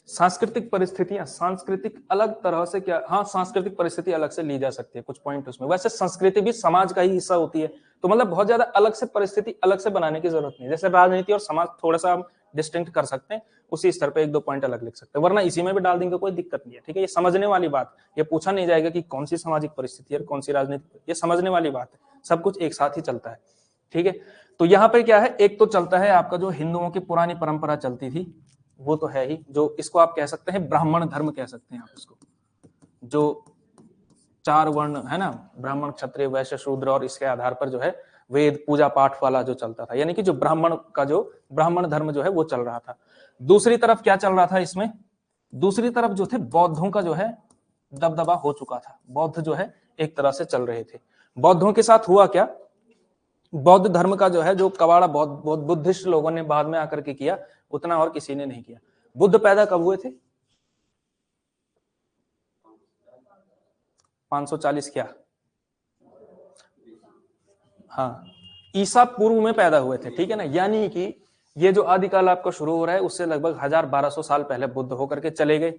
सांस्कृतिक परिस्थितियां, सांस्कृतिक अलग तरह से क्या, हाँ सांस्कृतिक परिस्थिति अलग से ली जा सकती है, कुछ पॉइंट उसमें, वैसे संस्कृति भी समाज का ही हिस्सा होती है, तो मतलब बहुत ज्यादा अलग से परिस्थिति अलग से बनाने की जरूरत नहीं, जैसे राजनीति और समाज थोड़ा सा हम डिस्टिंक्ट कर सकते हैं, उसी स्तर पे 1-2 पॉइंट अलग लिख सकते हैं, वरना इसी में भी डाल देंगे कोई दिक्कत नहीं है, ठीक है। ये समझने वाली बात, ये पूछा नहीं जाएगा कि कौन सी सामाजिक परिस्थिति है कौन सी राजनीति, ये समझने वाली बात है, सब कुछ एक साथ ही चलता है, ठीक है। तो यहाँ पे क्या है, एक तो चलता है आपका जो हिंदुओं की पुरानी परंपरा चलती थी, वो तो है ही, जो इसको आप कह सकते हैं ब्राह्मण धर्म कह सकते हैं आप इसको, जो 4 वर्ण है ना, ब्राह्मण क्षत्रिय वैश्य शूद्र, और इसके आधार पर जो है वेद पूजा पाठ वाला जो चलता था, यानी कि जो ब्राह्मण का जो ब्राह्मण धर्म जो है वो चल रहा था। दूसरी तरफ क्या चल रहा था इसमें, दूसरी तरफ जो थे बौद्धों का जो है दबदबा हो चुका था, बौद्ध जो है एक तरह से चल रहे थे। बौद्धों के साथ हुआ क्या, बौद्ध धर्म का जो है जो कबाड़ा बौद्ध बुद्धिस्ट लोगों ने बाद में आकर के किया, उतना और किसी ने नहीं किया। बुद्ध पैदा कब हुए थे, 540 क्या, हाँ ईसा पूर्व में पैदा हुए थे, ठीक है ना, यानी कि ये जो आदिकाल आपका शुरू हो रहा है उससे लगभग 1000-1200 साल पहले बुद्ध होकर के चले गए,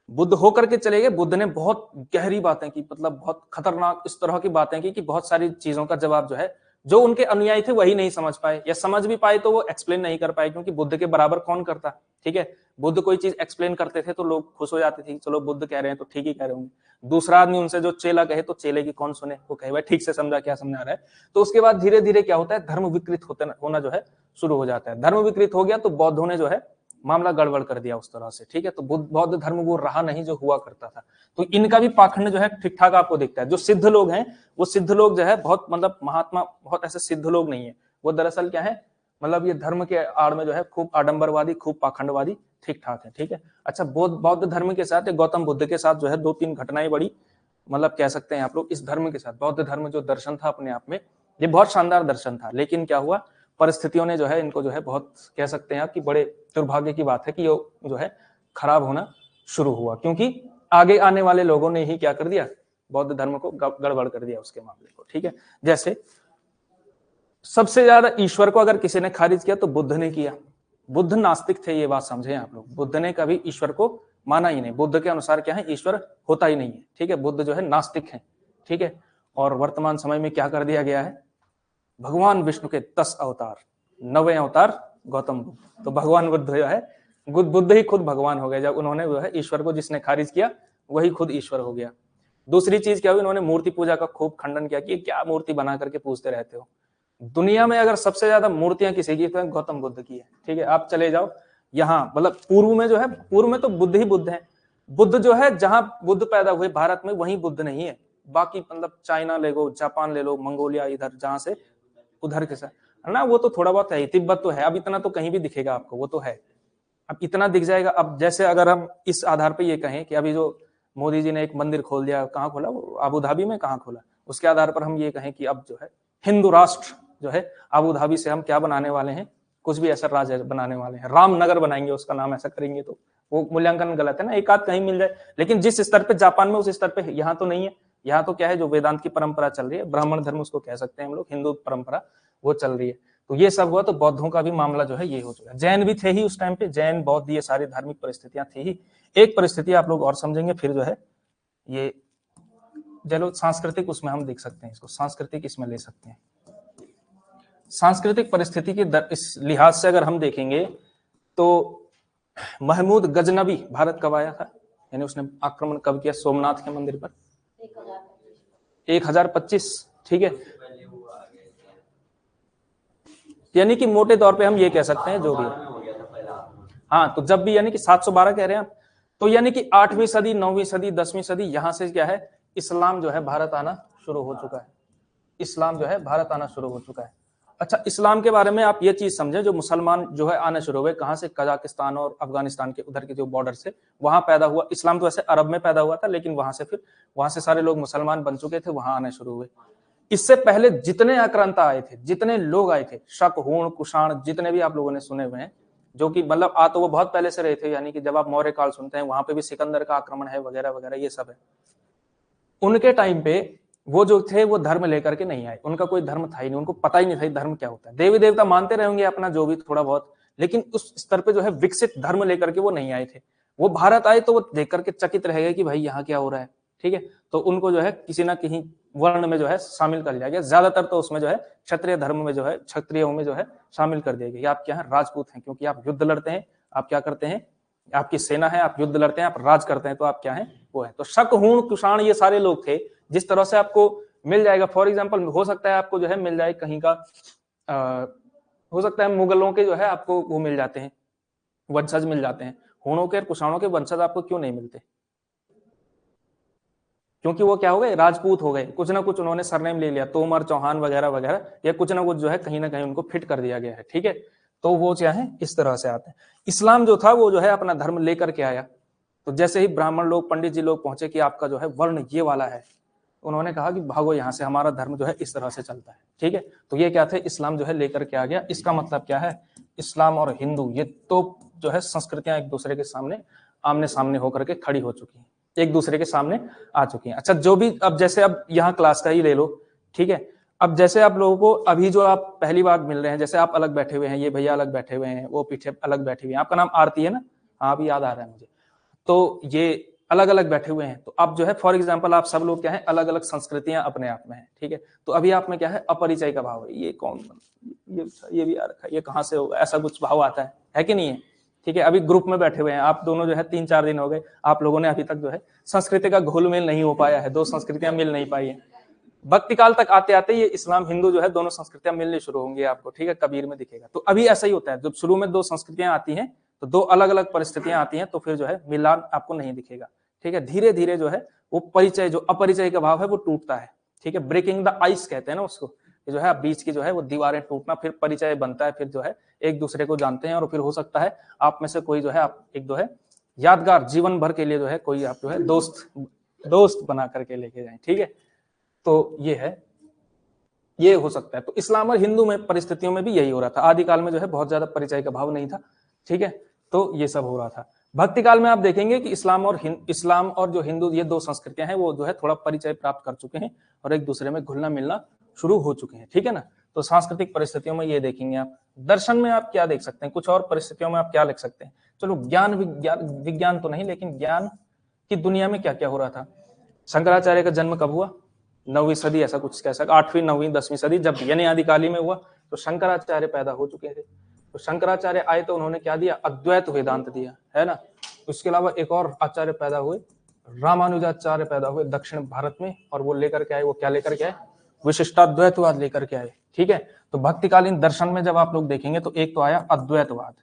बुद्ध होकर के चले गए। बुद्ध ने बहुत गहरी बातें की, मतलब बहुत खतरनाक इस तरह की बातें की कि बहुत सारी चीजों का जवाब जो है जो उनके अनुयायी थे वही नहीं समझ पाए, या समझ भी पाए तो वो एक्सप्लेन नहीं कर पाए, क्योंकि बुद्ध के बराबर कौन करता, ठीक है। बुद्ध कोई चीज एक्सप्लेन करते थे तो लोग खुश हो जाते थे, चलो बुद्ध कह रहे हैं तो ठीक ही कह रहे होंगे। दूसरा आदमी उनसे जो चेला कहे तो चेले की कौन सुने, वो कहे भाई ठीक से समझा, क्या समझा रहा है। तो उसके बाद धीरे धीरे क्या होता है, धर्म विकृत होना जो है शुरू हो जाता है। धर्म विकृत हो गया तो बौद्धों ने जो है मामला गड़बड़ कर दिया उस तरह से, ठीक है। तो बौद्ध धर्म वो रहा नहीं जो हुआ करता था। तो इनका भी पाखंड जो है ठीक ठाक आपको दिखता है। जो सिद्ध लोग हैं वो सिद्ध लोग जो है बहुत मतलब महात्मा, बहुत ऐसे सिद्ध लोग नहीं है, वो दरअसल क्या है, मतलब ये धर्म के आड़ में जो है खूब आडंबरवादी, खूब पाखंडवादी ठीक ठाक है, ठीक है। अच्छा, बौद्ध धर्म के साथ गौतम बुद्ध के साथ जो है 2-3 घटनाएं बड़ी, मतलब कह सकते हैं आप लोग, इस धर्म के साथ बौद्ध धर्म जो दर्शन था अपने आप में ये बहुत शानदार दर्शन था, लेकिन क्या हुआ, परिस्थितियों ने जो है इनको जो है बहुत, कह सकते हैं आप कि बड़े दुर्भाग्य की बात है कि ये जो है खराब होना शुरू हुआ, क्योंकि आगे आने वाले लोगों ने ही क्या कर दिया, बौद्ध धर्म को गड़बड़ कर दिया उसके मामले को, ठीक है। जैसे सबसे ज्यादा ईश्वर को अगर किसी ने खारिज किया तो बुद्ध ने किया। बुद्ध नास्तिक थे, ये बात समझें आप लोग, बुद्ध ने कभी ईश्वर को माना ही नहीं, बुद्ध के अनुसार क्या है, ईश्वर होता ही नहीं है, ठीक है। बुद्ध जो है नास्तिक है, ठीक है। और वर्तमान समय में क्या कर दिया गया है, भगवान विष्णु के 10 अवतार, 9वें अवतार गौतम बुद्ध। तो भगवान बुद्ध जो है, बुद्ध ही खुद भगवान हो गए, जब उन्होंने जो है ईश्वर को जिसने खारिज किया वही खुद ईश्वर हो गया। दूसरी चीज क्या हुई, उन्होंने मूर्ति पूजा का खूब खंडन किया कि क्या मूर्ति बना करके पूजते रहते हो। दुनिया में अगर सबसे ज्यादा मूर्तियां किसी की तो गौतम बुद्ध की है, ठीक है। आप चले जाओ यहाँ, मतलब पूर्व में जो है, पूर्व में तो बुद्ध ही बुद्ध है। बुद्ध जो है जहां बुद्ध पैदा हुए भारत में वहीं बुद्ध नहीं है, बाकी मतलब चाइना ले लो, जापान ले लो, मंगोलिया, इधर जहां से उधर के साथ है ना, वो तो थोड़ा बहुत है, तिब्बत तो है, अब इतना तो कहीं भी दिखेगा आपको, वो तो है, अब इतना दिख जाएगा। अब जैसे अगर हम इस आधार पे ये कहें कि अभी जो मोदी जी ने एक मंदिर खोल दिया, कहाँ खोला वो, अबू धाबी में, कहाँ खोला, उसके आधार पर हम ये कहें कि अब जो है हिंदू राष्ट्र जो है अबू धाबी से हम क्या बनाने वाले हैं, कुछ भी ऐसा राज्य बनाने वाले हैं, रामनगर बनाएंगे उसका नाम, ऐसा करेंगे तो वो मूल्यांकन गलत है ना, एक आध कहीं मिल जाए, लेकिन जिस स्तर पे जापान में उस स्तर पे यहाँ तो नहीं है। यहाँ तो क्या है, जो वेदांत की परंपरा चल रही है, ब्राह्मण धर्म उसको कह सकते हैं हम लोग, हिंदू परंपरा वो चल रही है। तो ये सब हुआ, तो बौद्धों का भी मामला जो है ये हो चुका है। जैन भी थे ही उस टाइम पे, जैन बौद्ध ये सारी धार्मिक परिस्थितियां थी ही। एक परिस्थिति आप लोग और समझेंगे फिर जो है ये, चलो सांस्कृतिक उसमें हम देख सकते हैं, इसको सांस्कृतिक इसमें ले सकते हैं। सांस्कृतिक परिस्थिति के इस लिहाज से अगर हम देखेंगे तो महमूद गजनबी भारत कब आया था, यानी उसने आक्रमण कब किया सोमनाथ के मंदिर पर, 1025, ठीक है। यानी कि मोटे तौर पे हम ये कह सकते हैं जो भी, हाँ तो जब भी, यानी कि 712 कह रहे हैं आप, तो यानी कि 8वीं सदी, 9वीं सदी, 10वीं सदी, यहां से क्या है, इस्लाम जो है भारत आना शुरू हो चुका है। इस्लाम जो है भारत आना शुरू हो चुका है। अच्छा, इस्लाम के बारे में आप ये चीज समझे, जो मुसलमान जो है आने शुरू हुए, कहां से, कजाकिस्तान और अफगानिस्तान के उधर के जो बॉर्डर से, वहां पैदा हुआ इस्लाम। तो वैसे अरब में पैदा हुआ था, लेकिन वहां से फिर वहां से सारे लोग मुसलमान बन चुके थे, वहां आने शुरू हुए। इससे पहले जितने आक्रांता आए थे, जितने लोग आए थे, शक, हूण, कुषाण, जितने भी आप लोगों ने सुने हुए हैं, जो कि मतलब आ तो वो बहुत पहले से रहे थे, यानी कि जब आप मौर्य काल सुनते हैं, वहां पे भी सिकंदर का आक्रमण है वगैरह वगैरह, ये सब है। उनके टाइम पे वो जो थे वो धर्म लेकर के नहीं आए, उनका कोई धर्म था ही नहीं, उनको पता ही नहीं था धर्म क्या होता है। देवी देवता मानते रहेंगे अपना जो भी थोड़ा बहुत, लेकिन उस स्तर पे जो है विकसित धर्म लेकर के वो नहीं आए थे। वो भारत आए तो वो देख करके चकित रह गए कि भाई यहाँ क्या हो रहा है, ठीक है। तो उनको जो है किसी ना किसी वर्ण में जो है शामिल कर लिया गया, ज्यादातर तो उसमें जो है क्षत्रिय धर्म में जो है, क्षत्रियों में जो है शामिल कर दिया गया। आप क्या है, राजपूत हैं, क्योंकि आप युद्ध लड़ते हैं, आप क्या करते हैं, आपकी सेना है, आप युद्ध लड़ते हैं, आप राज करते हैं, तो आप क्या है, वो है। तो शक, हूण, कुषाण, ये सारे लोग थे। जिस तरह से आपको मिल जाएगा, फॉर एग्जाम्पल हो सकता है आपको जो है मिल जाए कहीं का, हो सकता है मुगलों के जो है आपको वो मिल जाते हैं, वंशज मिल जाते हैं। हूणों के और कुषाणों के वंशज आपको क्यों नहीं मिलते? क्योंकि वो क्या हो गए, राजपूत हो गए, कुछ ना कुछ उन्होंने सरनेम ले लिया, तोमर, चौहान वगैरह वगैरह, या कुछ ना कुछ जो है कहीं ना कहीं उनको फिट कर दिया गया है, ठीक है। तो वो क्या है, इस तरह से आते हैं। इस्लाम जो था वो जो है अपना धर्म लेकर के आया। तो जैसे ही ब्राह्मण लोग, पंडित जी लोग पहुंचे कि आपका जो है वर्ण ये वाला है, उन्होंने कहा कि भागो यहाँ से, हमारा धर्म जो है इस तरह से चलता है, ठीक है। तो ये क्या थे, इस्लाम जो है लेकर के आ गया। इसका मतलब क्या है, इस्लाम और हिंदू ये तो जो है संस्कृतियां एक दूसरे के सामने आमने सामने होकर के खड़ी हो चुकी हैं, एक दूसरे के सामने आ चुकी हैं। अच्छा, जो भी अब जैसे अब यहाँ क्लास का ही ले लो, ठीक है। अब जैसे आप लोगों को अभी जो आप पहली बार मिल रहे हैं, जैसे आप अलग बैठे हुए हैं, ये भैया अलग बैठे हुए हैं, वो पीछे अलग बैठी हुई है, आपका नाम आरती है ना? हाँ, अभी याद आ रहा है मुझे। तो ये अलग अलग बैठे हुए हैं, तो अब जो है फॉर एग्जांपल आप सब लोग क्या है, अलग अलग संस्कृतियां अपने आप में है, ठीक है। तो अभी आप में क्या है, अपरिचय का भाव है, ये कौन, ये भी आ रखा है, ये कहाँ से होगा, ऐसा कुछ भाव आता है कि नहीं है? ठीक है। अभी ग्रुप में बैठे हुए हैं आप दोनों जो है, 3-4 दिन हो गए, आप लोगों ने अभी तक जो है संस्कृति का घुल मिल नहीं हो पाया है, दो संस्कृतियां मिल नहीं पाई है। भक्ति काल तक आते आते ये इस्लाम हिंदू जो है दोनों संस्कृतियां मिलनी शुरू होंगी आपको, ठीक है, कबीर में दिखेगा। तो अभी ऐसा ही होता है, जब शुरू में दो संस्कृतियां आती हैं, तो दो अलग अलग परिस्थितियां आती हैं, तो फिर जो है मिलान आपको नहीं दिखेगा, ठीक है। धीरे धीरे जो है वो परिचय, जो अपरिचय का भाव है वो टूटता है, ठीक है। ब्रेकिंग द आइस कहते हैं ना उसको, जो है बीच की जो है वो दीवारें टूटना, फिर परिचय बनता है, फिर जो है एक दूसरे को जानते हैं, और फिर हो सकता है आप में से कोई जो है आप एक जो है यादगार जीवन भर के लिए जो है कोई आप जो है दोस्त बना करके लेके जाए, ठीक है। तो ये है, ये हो सकता है। तो इस्लाम और हिंदू में परिस्थितियों में भी यही हो रहा था। आदिकाल में जो है बहुत ज्यादा परिचय का भाव नहीं था, ठीक है। तो ये सब हो रहा था। भक्ति काल में आप देखेंगे कि इस्लाम और जो हिंदू, ये दो संस्कृतियां हैं, वो जो है थोड़ा परिचय प्राप्त कर चुके हैं और एक दूसरे में घुलना मिलना शुरू हो चुके हैं, ठीक है ना। तो सांस्कृतिक परिस्थितियों में ये देखेंगे आप। दर्शन में आप क्या देख सकते हैं, कुछ और परिस्थितियों में आप क्या लिख सकते हैं? चलो, ज्ञान विज्ञान तो नहीं, लेकिन ज्ञान की दुनिया में क्या क्या हो रहा था। शंकराचार्य का जन्म कब हुआ? 9वीं सदी, ऐसा कुछ कह सकते, 8वीं 9वीं 10वीं सदी, जब यानी आदिकाली में हुआ, तो शंकराचार्य पैदा हो चुके थे। तो शंकराचार्य आए तो उन्होंने क्या दिया, अद्वैत वेदांत दिया, है ना। उसके अलावा एक और आचार्य पैदा हुए, रामानुजाचार्य पैदा हुए दक्षिण भारत में, और वो लेकर के आए, वो क्या लेकर के आए, विशिष्टाद्वैतवाद लेकर के आए, ठीक है। तो भक्तिकालीन दर्शन में जब आप लोग देखेंगे तो एक तो आया अद्वैतवाद,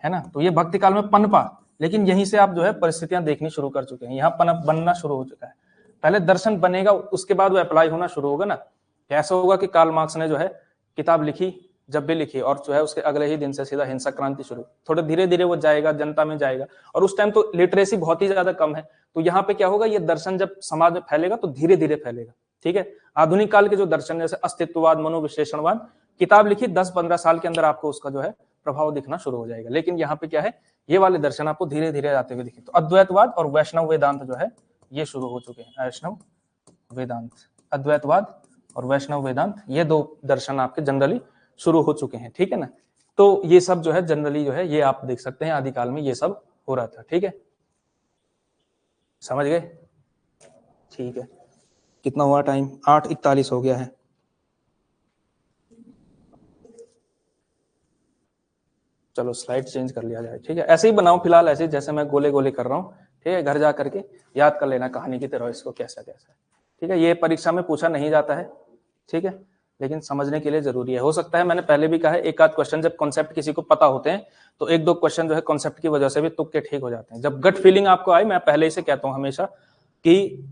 है ना। तो ये भक्ति काल में पनपा, लेकिन यहीं से आप जो है परिस्थितियां देखनी शुरू कर चुके हैं, यहाँ पनप बनना शुरू हो चुका है। पहले दर्शन बनेगा, उसके बाद वो अप्लाई होना शुरू होगा ना। कैसा होगा कि कार्ल मार्क्स ने जो है किताब लिखी, जब भी लिखी, और जो है उसके अगले ही दिन से सीधा हिंसक क्रांति शुरू, थोड़े धीरे धीरे वो जाएगा, जनता में जाएगा, और उस टाइम तो लिटरेसी बहुत ही ज्यादा कम है। तो यहाँ पे क्या होगा, ये दर्शन जब समाज में फैलेगा तो धीरे धीरे फैलेगा, ठीक है। आधुनिक काल के जो दर्शन, जैसे अस्तित्ववाद, मनोविश्लेषणवाद, किताब लिखी 10-15 साल के अंदर आपको उसका जो है प्रभाव दिखना शुरू हो जाएगा। लेकिन यहाँ पे क्या है, ये वाले दर्शन आपको धीरे धीरे आते हुए दिखे। तो अद्वैतवाद और वैष्णव वेदांत जो है ये शुरू हो चुके हैं। वैष्णव वेदांत, अद्वैतवाद और वैष्णव वेदांत, ये दो दर्शन आपके जनरली शुरू हो चुके हैं, ठीक है ना। तो ये सब जो है जनरली जो है ये आप देख सकते हैं आदिकाल में ये सब हो रहा था, ठीक है। समझ गए? ठीक है। कितना हुआ टाइम? 8:41 हो गया है। चलो स्लाइड चेंज कर लिया जाए, ठीक है। ऐसे ही बनाओ फिलहाल, ऐसे जैसे मैं गोले गोले कर रहा हूँ, ठीक है। घर जा करके याद कर लेना कहानी की तरह इसको, कैसा कैसा, ठीक है। ये परीक्षा में पूछा नहीं जाता है, ठीक है। लेकिन समझने के लिए जरूरी है। हो सकता है, मैंने पहले भी कहा है, एक आध क्वेश्चन जब कॉन्सेप्ट किसी को पता होते हैं तो एक दो क्वेश्चन जो है कॉन्सेप्ट की वजह से भी तुक्के ठीक हो जाते हैं। जब गट फीलिंग आपको आए, मैं पहले से कहता हूं हमेशा कि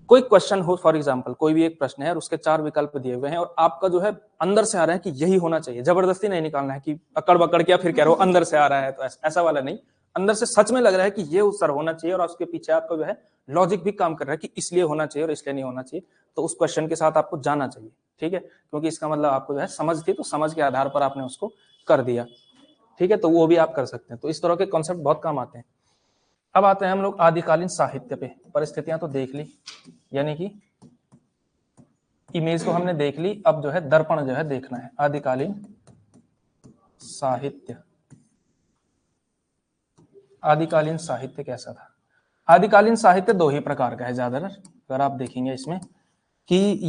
कोई क्वेश्चन हो, फॉर एग्जांपल कोई भी एक प्रश्न है और उसके 4 विकल्प दिए हुए हैं और आपका जो है अंदर से आ रहा है कि यही होना चाहिए, जबरदस्ती नहीं निकालना है कि अकड़ बकड़ के फिर कह रहे हो अंदर से आ रहा है, तो ऐसा वाला नहीं। अंदर से सच में लग रहा है कि ये उत्तर होना चाहिए और उसके पीछे आपका जो है लॉजिक भी काम कर रहा है कि इसलिए होना चाहिए और इसलिए नहीं होना चाहिए, तो उस क्वेश्चन के साथ आपको जाना चाहिए। ठीक है, क्योंकि इसका मतलब आपको जो है समझ थी, तो समझ के आधार पर आपने उसको कर दिया। ठीक है, तो वो भी आप कर सकते हैं। तो इस तरह के कॉन्सेप्ट बहुत काम आते हैं। अब आते हैं हम लोग आदिकालीन साहित्य पे। परिस्थितियां तो देख ली, यानी कि इमेज को हमने देख ली, अब जो है दर्पण जो है देखना है। आदिकालीन साहित्य, आदिकालीन साहित्य कैसा था? आदिकालीन साहित्य दो ही प्रकार का है ज्यादातर, अगर आप देखेंगे इसमें कि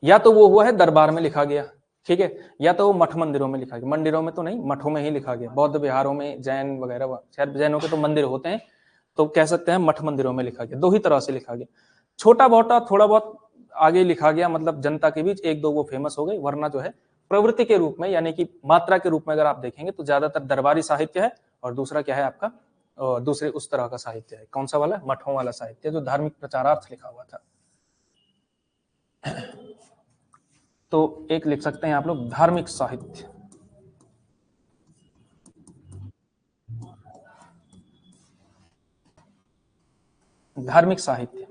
या तो वो हुआ है दरबार में लिखा गया, ठीक है, या तो वो मठ मंदिरों में लिखा गया। मंदिरों में तो नहीं, मठों में ही लिखा गया। बौद्ध विहारों में, जैन वगैरह, शायद जैनों के तो मंदिर होते हैं, तो कह सकते हैं मठ मंदिरों में लिखा गया। दो ही तरह से लिखा गया, छोटा मोटा थोड़ा बहुत आगे लिखा गया, मतलब जनता के बीच एक दो वो फेमस हो गए, वरना जो है प्रवृत्ति के रूप में, यानी कि मात्रा के रूप में अगर आप देखेंगे तो ज्यादातर दरबारी साहित्य है, और दूसरा क्या है आपका, दूसरे उस तरह का साहित्य है। कौन सा वाला? मठों वाला साहित्य, जो धार्मिक प्रचारार्थ लिखा हुआ था। तो एक लिख सकते हैं आप लोग धार्मिक साहित्य। धार्मिक साहित्य,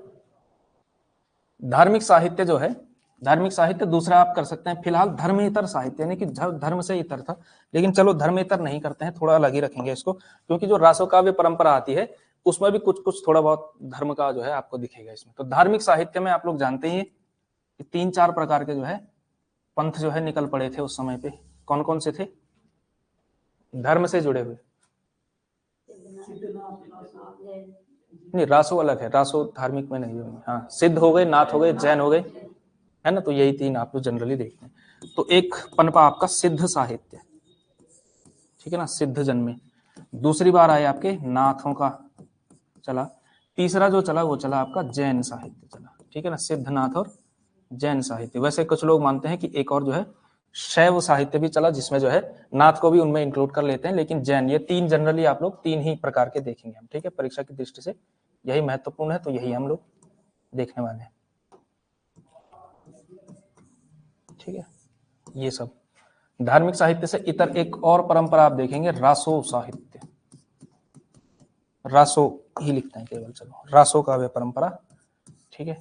धार्मिक साहित्य जो है, धार्मिक साहित्य दूसरा आप कर सकते हैं फिलहाल धर्मेतर साहित्य, यानी कि धर्म से इतर था, लेकिन चलो धर्मेतर नहीं करते हैं, थोड़ा अलग ही रखेंगे इसको, क्योंकि जो रासो काव्य परंपरा आती है उसमें भी कुछ कुछ थोड़ा बहुत धर्म का जो है आपको दिखेगा इसमें। तो धार्मिक साहित्य में आप लोग जानते ही कि 3-4 प्रकार के जो है पंथ जो है निकल पड़े थे उस समय पे। कौन कौन से थे धर्म से जुड़े हुए? नहीं, रासो अलग है, रासो धार्मिक में नहीं होंगे। हाँ, सिद्ध हो गए, नाथ हो गए, जैन हो गए, है ना, तो यही 3 आप लोग जनरली देखते हैं। तो एक पनपा आपका सिद्ध साहित्य, ठीक है ना, सिद्ध जन में। दूसरी बार आए आपके नाथों का चला। तीसरा जो चला वो चला आपका जैन साहित्य चला, ठीक है ना, सिद्ध नाथ और जैन साहित्य। वैसे कुछ लोग मानते हैं कि एक और जो है शैव साहित्य भी चला, जिसमें जो है नाथ को भी उनमें इंक्लूड कर लेते हैं, लेकिन जैन, ये 3 जनरली आप लोग 3 ही प्रकार के देखेंगे हम, ठीक है, परीक्षा की दृष्टि से यही महत्वपूर्ण है, तो यही हम लोग देखने वाले हैं। ठीक है, ये सब धार्मिक साहित्य से इतर एक और परंपरा आप देखेंगे, रासो साहित्य। रासो ही लिखते हैं केवल, चलो रासो काव्य परंपरा, ठीक है।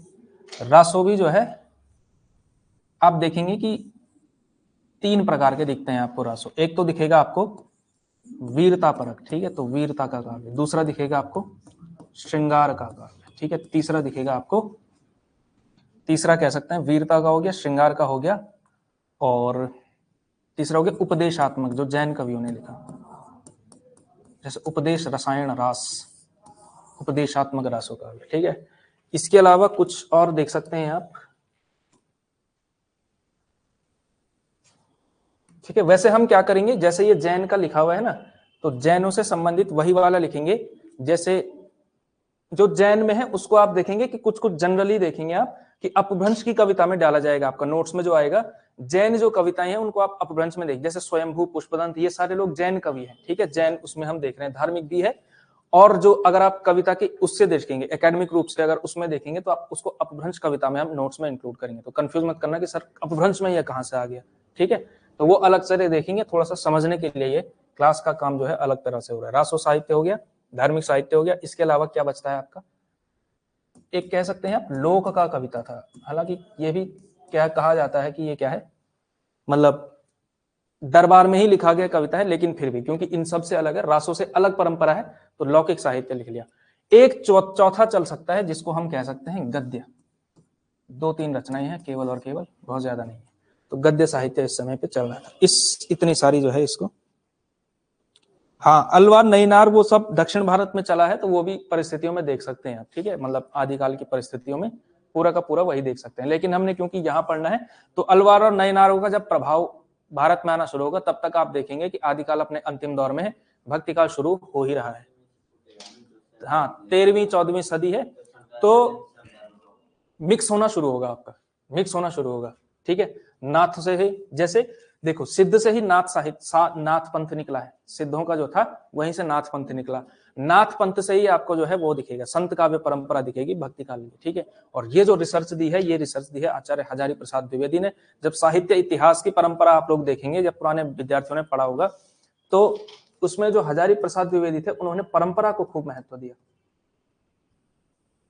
रासो भी जो है आप देखेंगे कि 3 प्रकार के दिखते हैं आपको रासो। एक तो दिखेगा आपको वीरता परक, ठीक है, तो वीरता का काव्य। दूसरा दिखेगा आपको श्रृंगार का काव्य, ठीक है। तीसरा दिखेगा आपको, तीसरा कह सकते हैं वीरता का हो गया, श्रृंगार का हो गया, और तीसरा हो गया उपदेशात्मक, जो जैन कवियों ने लिखा, जैसे उपदेश रसायन रास, उपदेशात्मक रासों का, ठीक है। इसके अलावा कुछ और देख सकते हैं आप, ठीक है। वैसे हम क्या करेंगे, जैसे ये जैन का लिखा हुआ है ना, तो जैनों से संबंधित वही वाला लिखेंगे। जैसे जो जैन में है उसको आप देखेंगे कि कुछ कुछ जनरली देखेंगे आप कि अपभ्रंश की कविता में डाला जाएगा, आपका नोट्स में जो आएगा जैन जो कविताएं हैं उनको आप अपभ्रंश में देख, जैसे स्वयंभू, पुष्पदंत, ये सारे लोग जैन कवि हैं, ठीक है। जैन उसमें हम देख रहे हैं, धार्मिक भी है, और जो अगर आप कविता की उससे देखेंगे एकेडमिक रूप से, अगर उसमें देखेंगे तो आप उसको अपभ्रंश कविता में हम नोट्स में इंक्लूड करेंगे। तो कंफ्यूज मत करना कि सर अपभ्रंश में यह कहां से आ गया, ठीक है। तो वो अलग से देखेंगे, थोड़ा सा समझने के लिए ये क्लास का काम जो है अलग तरह से हो रहा है। रासो साहित्य हो गया, धार्मिक साहित्य हो गया, इसके अलावा क्या बचता है आपका, एक कह सकते हैं आप लोक का कविता था। हालांकि ये भी क्या कहा जाता है कि ये क्या है, मतलब दरबार में ही लिखा गया कविता है, लेकिन फिर भी क्योंकि इन सब से अलग है, रासों से अलग परंपरा है, तो लौकिक साहित्य लिख लिया। एक चौथा चल सकता है जिसको हम कह सकते हैं गद्य। 2-3 रचनाएं हैं केवल और केवल, बहुत ज्यादा नहीं है, तो गद्य साहित्य इस समय पे चल रहा था। इस इतनी सारी जो है इसको, हाँ, अलवार नईनार वो सब दक्षिण भारत में चला है, तो वो भी परिस्थितियों में देख सकते हैं आप, ठीक है, मतलब आदिकाल की परिस्थितियों में पूरा का पूरा वही देख सकते हैं। लेकिन हमने क्योंकि यहाँ पढ़ना है, तो अलवार और नईनारों का जब प्रभाव भारत में आना शुरू होगा तब तक आप देखेंगे कि आदिकाल अपने अंतिम दौर में है, भक्ति काल शुरू हो ही रहा है। हाँ, 13वीं 14वीं सदी है। तो मिक्स होना शुरू होगा आपका, मिक्स होना शुरू होगा, ठीक है। नाथ से ही, जैसे देखो सिद्ध से ही नाथ साहित्य नाथ पंथ निकला है, सिद्धों का जो था वहीं से नाथ पंथ निकला, नाथ पंथ से ही आपको जो है वो दिखेगा, संत काव्य परंपरा दिखेगी भक्ति काल में, ठीक है। और ये जो रिसर्च दी है, ये रिसर्च दी है आचार्य हजारी प्रसाद द्विवेदी ने। जब साहित्य इतिहास की परंपरा आप लोग देखेंगे, जब पुराने विद्यार्थियों ने पढ़ा होगा, तो उसमें जो हजारी प्रसाद द्विवेदी थे, उन्होंने परंपरा को खूब महत्व दिया,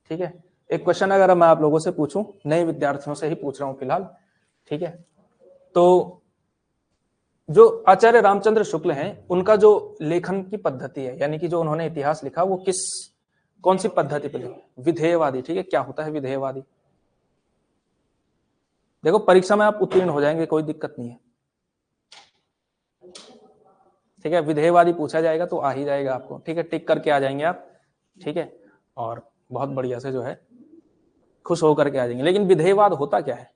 ठीक है। एक क्वेश्चन अगर मैं आप लोगों से पूछूं, नए विद्यार्थियों से ही पूछ रहा हूं फिलहाल, ठीक है, तो जो आचार्य रामचंद्र शुक्ल हैं, उनका जो लेखन की पद्धति है, यानी कि जो उन्होंने इतिहास लिखा, वो कौन सी पद्धति पर लिखा? विधेयवादी, ठीक है। क्या होता है विधेयवादी? देखो परीक्षा में आप उत्तीर्ण हो जाएंगे, कोई दिक्कत नहीं है, ठीक है। विधेयवादी पूछा जाएगा तो आ ही जाएगा आपको, ठीक है, टिक करके आ जाएंगे आप, ठीक है, और बहुत बढ़िया से जो है खुश होकर के आ जाएंगे। लेकिन विधेयवाद होता क्या है?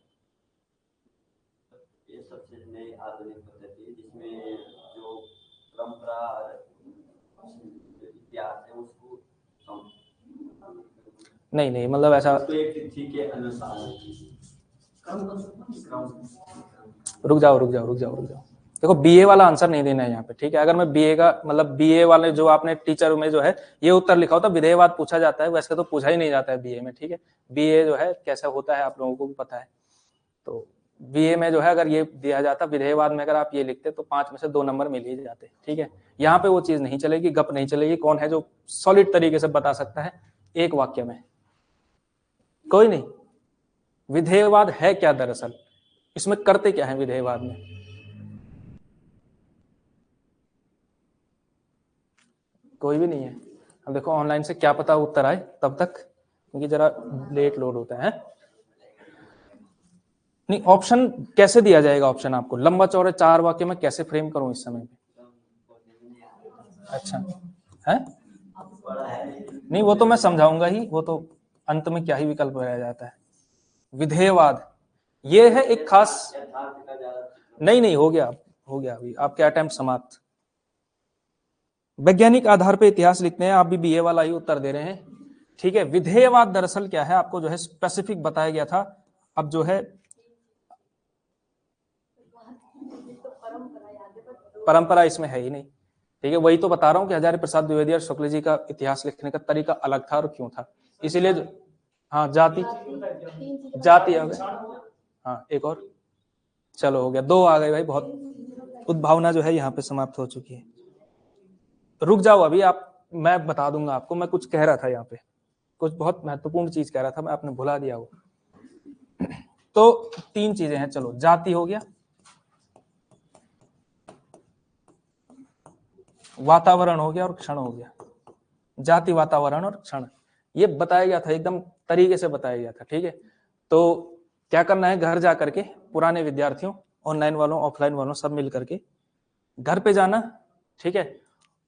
ये सबसे नई आधुनिक पद्धति जिसमें जो परंपरा इतिहास है उसको नहीं, मतलब ऐसा एक तिथि के अनुसार। रुक जाओ, देखो बीए वाला आंसर नहीं देना है यहाँ पे, ठीक है। अगर मैं बीए का मतलब बीए वाले जो आपने टीचर में जो है ये उत्तर लिखा होता, विधेयवाद पूछा जाता है, वैसे तो पूछा ही नहीं जाता है बीए में, ठीक है। बीए जो है कैसा होता है आप लोगों को भी पता है। तो बीए में जो है अगर ये दिया जाता विधेयवाद में, अगर आप ये लिखते तो 5 में से 2 नंबर मिल ही जाते, ठीक है। यहाँ पे वो चीज नहीं चलेगी, गप नहीं चलेगी। कौन है जो सॉलिड तरीके से बता सकता है एक वाक्य में? कोई नहीं। विधेयवाद है क्या दरअसल, इसमें करते क्या है विधेयवाद में? कोई भी नहीं है। अब देखो ऑनलाइन से क्या पता उत्तर आए तब तक, क्योंकि जरा लेट लोड होता है। नहीं, ऑप्शन कैसे दिया जाएगा? ऑप्शन आपको लंबा चौड़े 4 वाक्य में कैसे फ्रेम करूं इस समय पे? अच्छा है, नहीं वो तो मैं समझाऊंगा ही, वो तो अंत में क्या ही विकल्प रह जाता है। विधेयवाद ये है एक खास, नहीं हो गया अभी आपके अटेम्प्ट समाप्त। वैज्ञानिक आधार पे इतिहास लिखते हैं, आप भी बीए वाला ही उत्तर दे रहे हैं, ठीक है। विधेयवाद दरअसल क्या है आपको जो है स्पेसिफिक बताया गया था। अब जो है परंपरा इसमें है ही नहीं, ठीक है। वही तो बता रहा हूं कि हजारी प्रसाद द्विवेदी और शुक्ल जी का इतिहास लिखने का तरीका अलग था, और क्यों था, इसीलिए हाँ जाति आ गए, हाँ एक और, चलो हो गया, 2 आ गए भाई। बहुत उद्भावना जो है यहाँ पे समाप्त हो चुकी है। रुक जाओ अभी आप, मैं बता दूंगा आपको। मैं कुछ कह रहा था यहाँ पे, कुछ बहुत महत्वपूर्ण चीज कह रहा था मैं, आपने भुला दिया वो। तो 3 चीजें हैं, चलो जाति हो गया, वातावरण हो गया और क्षण हो गया। जाति, वातावरण और क्षण, ये बताया गया था, एकदम तरीके से बताया गया था, ठीक है। तो क्या करना है, घर जा करके पुराने विद्यार्थियों, ऑनलाइन वालों ऑफलाइन वालों सब मिल करके घर पे जाना, ठीक है,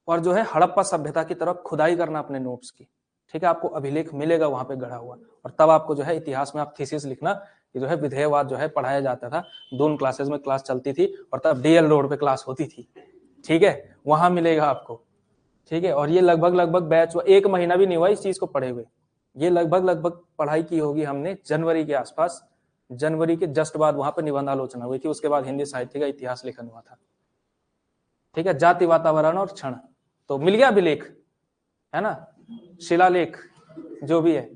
और जो है हड़प्पा सभ्यता की तरफ खुदाई करना अपने नोट्स की, ठीक है। आपको अभिलेख मिलेगा वहां पे गढ़ा हुआ, और तब आपको जो है इतिहास में आप थीसिस लिखना कि जो है विधेयवाद जो है पढ़ाया जाता था। 2 क्लासेस में क्लास चलती थी, और तब डीएल रोड पे क्लास होती थी, ठीक है, वहां मिलेगा आपको, ठीक है। और ये लगभग बैच 1 महीना भी नहीं हुआ इस चीज को पढ़े हुए, ये लगभग पढ़ाई की होगी हमने जनवरी के आसपास, जनवरी के जस्ट बाद वहां पर निबंध आलोचना हुई थी, उसके बाद हिंदी साहित्य का इतिहास लेखन हुआ था, ठीक है। जाति, वातावरण और क्षण, तो मिल गया अभिलेख, है ना, शिलालेख जो भी है,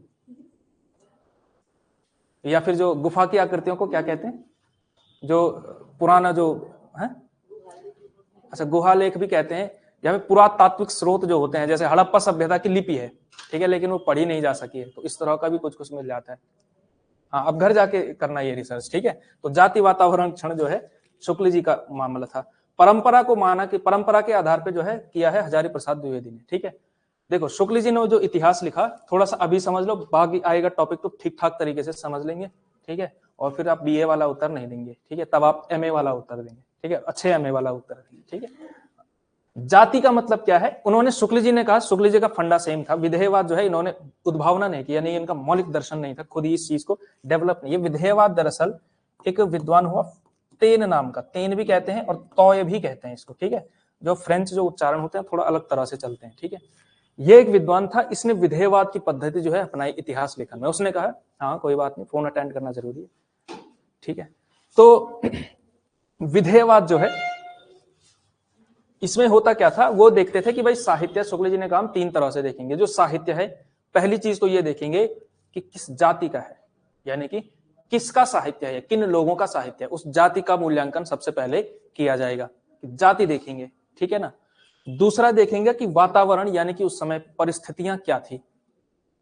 या फिर जो गुफा की आकृतियों को क्या कहते हैं, जो पुराना जो है, अच्छा गुहालेख भी कहते हैं, या फिर पुरातात्विक स्रोत जो होते हैं, जैसे हड़प्पा सभ्यता की लिपि है, ठीक है, लेकिन वो पढ़ी नहीं जा सकी है, तो इस तरह का भी कुछ मिल जाता है। हाँ, अब घर जाके करना ये रिसर्च, ठीक है। तो जाति, वातावरण, क्षण जो है शुक्ल जी का मामला था। परंपरा को माना कि परंपरा के आधार पे जो है किया है हजारी प्रसाद द्विवेदी ने, ठीक है। देखो शुक्ल जी ने जो इतिहास लिखा, थोड़ा सा अभी समझ लो, बाकी आएगा टॉपिक तो ठीक ठाक तरीके से समझ लेंगे, ठीक है। और फिर आप बीए वाला उत्तर नहीं देंगे, ठीक है, तब आप एमए वाला उत्तर देंगे, ठीक है, अच्छे एमए वाला उत्तर देंगे, ठीक है। जाति का मतलब क्या है, उन्होंने शुक्ल जी ने कहा, शुक्ल जी का फंडा सेम था। विधेयवाद जो है इन्होंने उद्भावना नहीं किया, नहीं इनका मौलिक दर्शन नहीं था, खुद ही इस चीज को डेवलप नहीं। ये विधेयवाद दरअसल एक विद्वान हुआ तेन नाम का, तेन भी कहते हैं और तोय भी कहते हैं इसको, ठीक है। जो फ्रेंच जो उच्चारण होते हैं थोड़ा अलग तरह से चलते हैं, ठीक है। ये एक विद्वान था, इसने विधेयवाद की पद्धति जो है अपनाई इतिहास लेखन में। उसने कहा हाँ कोई बात नहीं, फोन अटेंड करना जरूरी है, ठीक है। तो विधेयवाद जो है, इसमें होता क्या था, वो देखते थे कि भाई साहित्य, शुक्ल जी ने कहा हम 3 तरह से देखेंगे जो साहित्य है। पहली चीज तो ये देखेंगे कि किस जाति का है, यानी कि किसका साहित्य है, किन लोगों का साहित्य है, उस जाति का मूल्यांकन सबसे पहले किया जाएगा, जाति देखेंगे, ठीक है ना। दूसरा देखेंगे कि वातावरण, यानी कि उस समय परिस्थितियां क्या थी,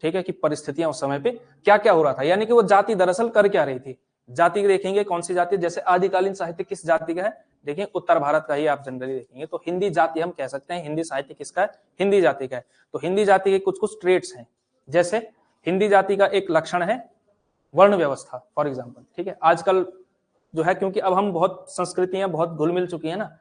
ठीक है, कि परिस्थितियां उस समय पे क्या क्या हो रहा था, यानी कि वो जाति दरअसल कर क्या रही थी। जाति देखेंगे कौन सी जाति, जैसे आदिकालीन साहित्य किस जाति का है, देखिए उत्तर भारत का ही आप जनरली देखेंगे, तो हिंदी जाति हम कह सकते हैं, हिंदी साहित्य किसका है, हिंदी जाति का है। तो हिंदी जाति के कुछ कुछ ट्रेड्स हैं, जैसे हिंदी जाति का एक लक्षण है वर्ण व्यवस्था, फॉर एग्जाम्पल, ठीक है। आजकल जो है, क्योंकि अब हम बहुत संस्कृतियां बहुत घुल मिल चुकी है ना,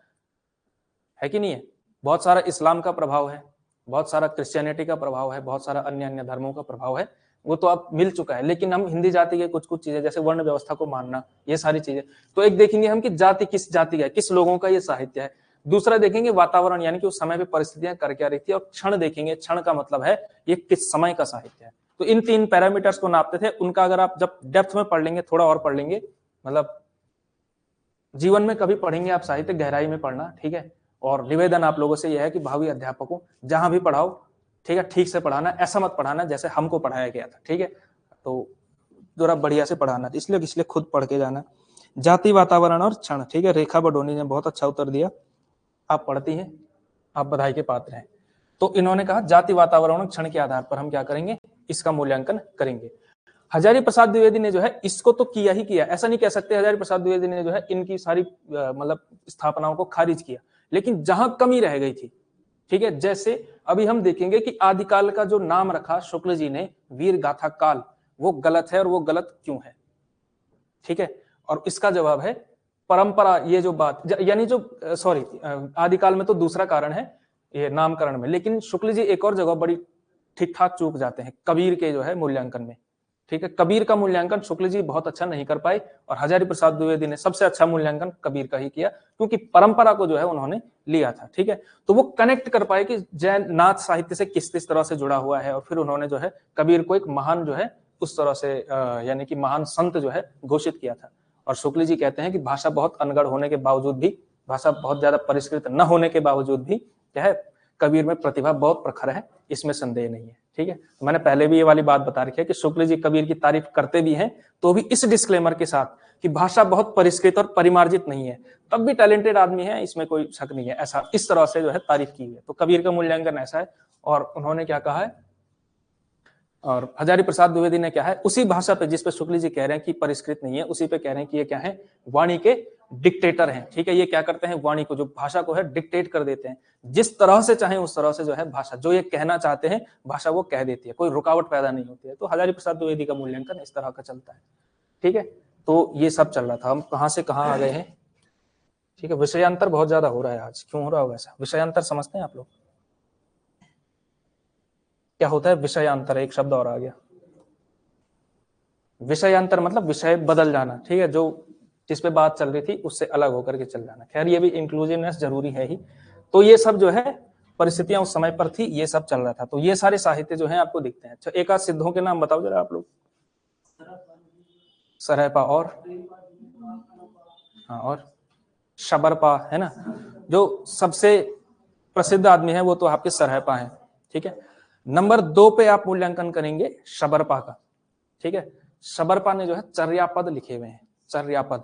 है कि नहीं है, बहुत सारा इस्लाम का प्रभाव है, बहुत सारा क्रिश्चियनिटी का प्रभाव है, बहुत सारा अन्य अन्य धर्मों का प्रभाव है, वो तो अब मिल चुका है। लेकिन हम हिंदी जाति के कुछ कुछ चीजें, जैसे वर्ण व्यवस्था को मानना, ये सारी चीजें, तो एक देखेंगे हम कि जाति किस जाति का है, किस लोगों का ये साहित्य है। दूसरा देखेंगे वातावरण, यानी कि उस समय पे परिस्थितियां कर क्या रही थी। और क्षण देखेंगे, क्षण का मतलब है ये किस समय का साहित्य है। तो इन 3 पैरामीटर्स को नापते थे। उनका अगर आप जब डेप्थ में पढ़ लेंगे, थोड़ा और पढ़ लेंगे, मतलब जीवन में कभी पढ़ेंगे आप साहित्य, गहराई में पढ़ना, ठीक है। और निवेदन आप लोगों से यह है कि भावी अध्यापकों जहां भी पढ़ाओ, ठीक है, ठीक से पढ़ाना, ऐसा मत पढ़ाना जैसे हमको पढ़ाया गया था, ठीक है। तो जरा बढ़िया से पढ़ाना, इसलिए खुद पढ़ के जाना। जाति, वातावरण और क्षण, ठीक है। रेखा बडोनी ने बहुत अच्छा उत्तर दिया, आप पढ़ती हैं, आप बधाई के पात्र हैं। तो इन्होंने कहा जाति, वातावरण और क्षण के आधार पर हम क्या करेंगे, इसका मूल्यांकन करेंगे। हजारी प्रसाद द्विवेदी ने जो है इसको तो किया ही किया, ऐसा नहीं कह सकते हजारी प्रसाद द्विवेदी ने जो है इनकी सारी मतलब स्थापनाओं को खारिज किया, लेकिन जहां कमी रह गई थी, ठीक है, जैसे अभी हम देखेंगे कि आदिकाल का जो नाम रखा शुक्ल जी ने वीर गाथा काल, वो गलत है, और वो गलत क्यों है, ठीक है। और इसका जवाब है परंपरा। ये जो बात, यानी जो सॉरी, आदिकाल में तो दूसरा कारण है ये नामकरण में, लेकिन शुक्ल जी एक और जगह बड़ी ठीक ठाक चूक जाते हैं, कबीर के जो है मूल्यांकन में, ठीक है। कबीर का मूल्यांकन शुक्ल जी बहुत अच्छा नहीं कर पाए, और हजारी प्रसाद द्विवेदी ने सबसे अच्छा मूल्यांकन कबीर का ही किया, क्योंकि परंपरा को जो है उन्होंने लिया था, ठीक है। तो वो कनेक्ट कर पाए कि जैन नाथ साहित्य से किस किस तरह से जुड़ा हुआ है, और फिर उन्होंने जो है कबीर को एक महान जो है उस तरह से यानी कि महान संत जो है घोषित किया था। और शुक्ल जी कहते हैं कि भाषा बहुत अनगढ़ होने के बावजूद भी, भाषा बहुत ज्यादा परिष्कृत न होने के बावजूद भी क्या है, कबीर में प्रतिभा बहुत प्रखर है, इसमें संदेह नहीं है, ठीक है। तो मैंने पहले भी ये वाली बात बता रखी है कि शुक्ल जी कबीर की तारीफ करते भी हैं, तो भी इस डिस्क्लेमर के साथ कि भाषा बहुत परिष्कृत और परिमार्जित नहीं है, तब भी टैलेंटेड आदमी है, इसमें कोई शक नहीं है, ऐसा इस तरह से जो है तारीफ की है। तो कबीर का मूल्यांकन ऐसा है। और उन्होंने क्या कहा है, और हजारी प्रसाद द्विवेदी ने क्या है, उसी भाषा पे जिस पे शुक्ल जी कह रहे हैं कि परिष्कृत नहीं है, उसी पे कह रहे हैं कि ये क्या है, वाणी के डिक्टेटर हैं, ठीक है। ये क्या करते हैं, वाणी को, जो भाषा को है, डिक्टेट कर देते हैं, जिस तरह से चाहे उस तरह से जो है भाषा, जो ये कहना चाहते हैं भाषा वो कह देती है, कोई रुकावट पैदा नहीं होती है। तो हजारी प्रसाद द्विवेदी का मूल्यांकन इस तरह का चलता है, ठीक है। तो ये सब चल रहा था, हम कहां से कहां आ गए हैं, ठीक है। विषयांतर बहुत ज्यादा हो रहा है आज, क्यों हो रहा होगा ऐसा, विषयांतर समझते हैं आप लोग क्या होता है? विषयांतर, एक शब्द और आ गया, विषयांतर मतलब विषय बदल जाना, ठीक है, जो जिस पे बात चल रही थी उससे अलग होकर के चल जाना। खैर ये भी इंक्लूसिवनेस जरूरी है ही। तो ये सब जो है परिस्थितियां उस समय पर थी, ये सब चल रहा था। तो ये सारे साहित्य जो है आपको दिखते हैं। अच्छा, एक आध सिद्धों के नाम बताओ जरा आप लोग। सरहपा और हाँ, और शबरपा है ना। जो सबसे प्रसिद्ध आदमी है वो तो आपके सरहपा है, ठीक है। नंबर 2 पे आप मूल्यांकन करेंगे शबरपा का, ठीक है। शबरपा ने जो है चर्यापद लिखे हुए हैं, चर्यापद,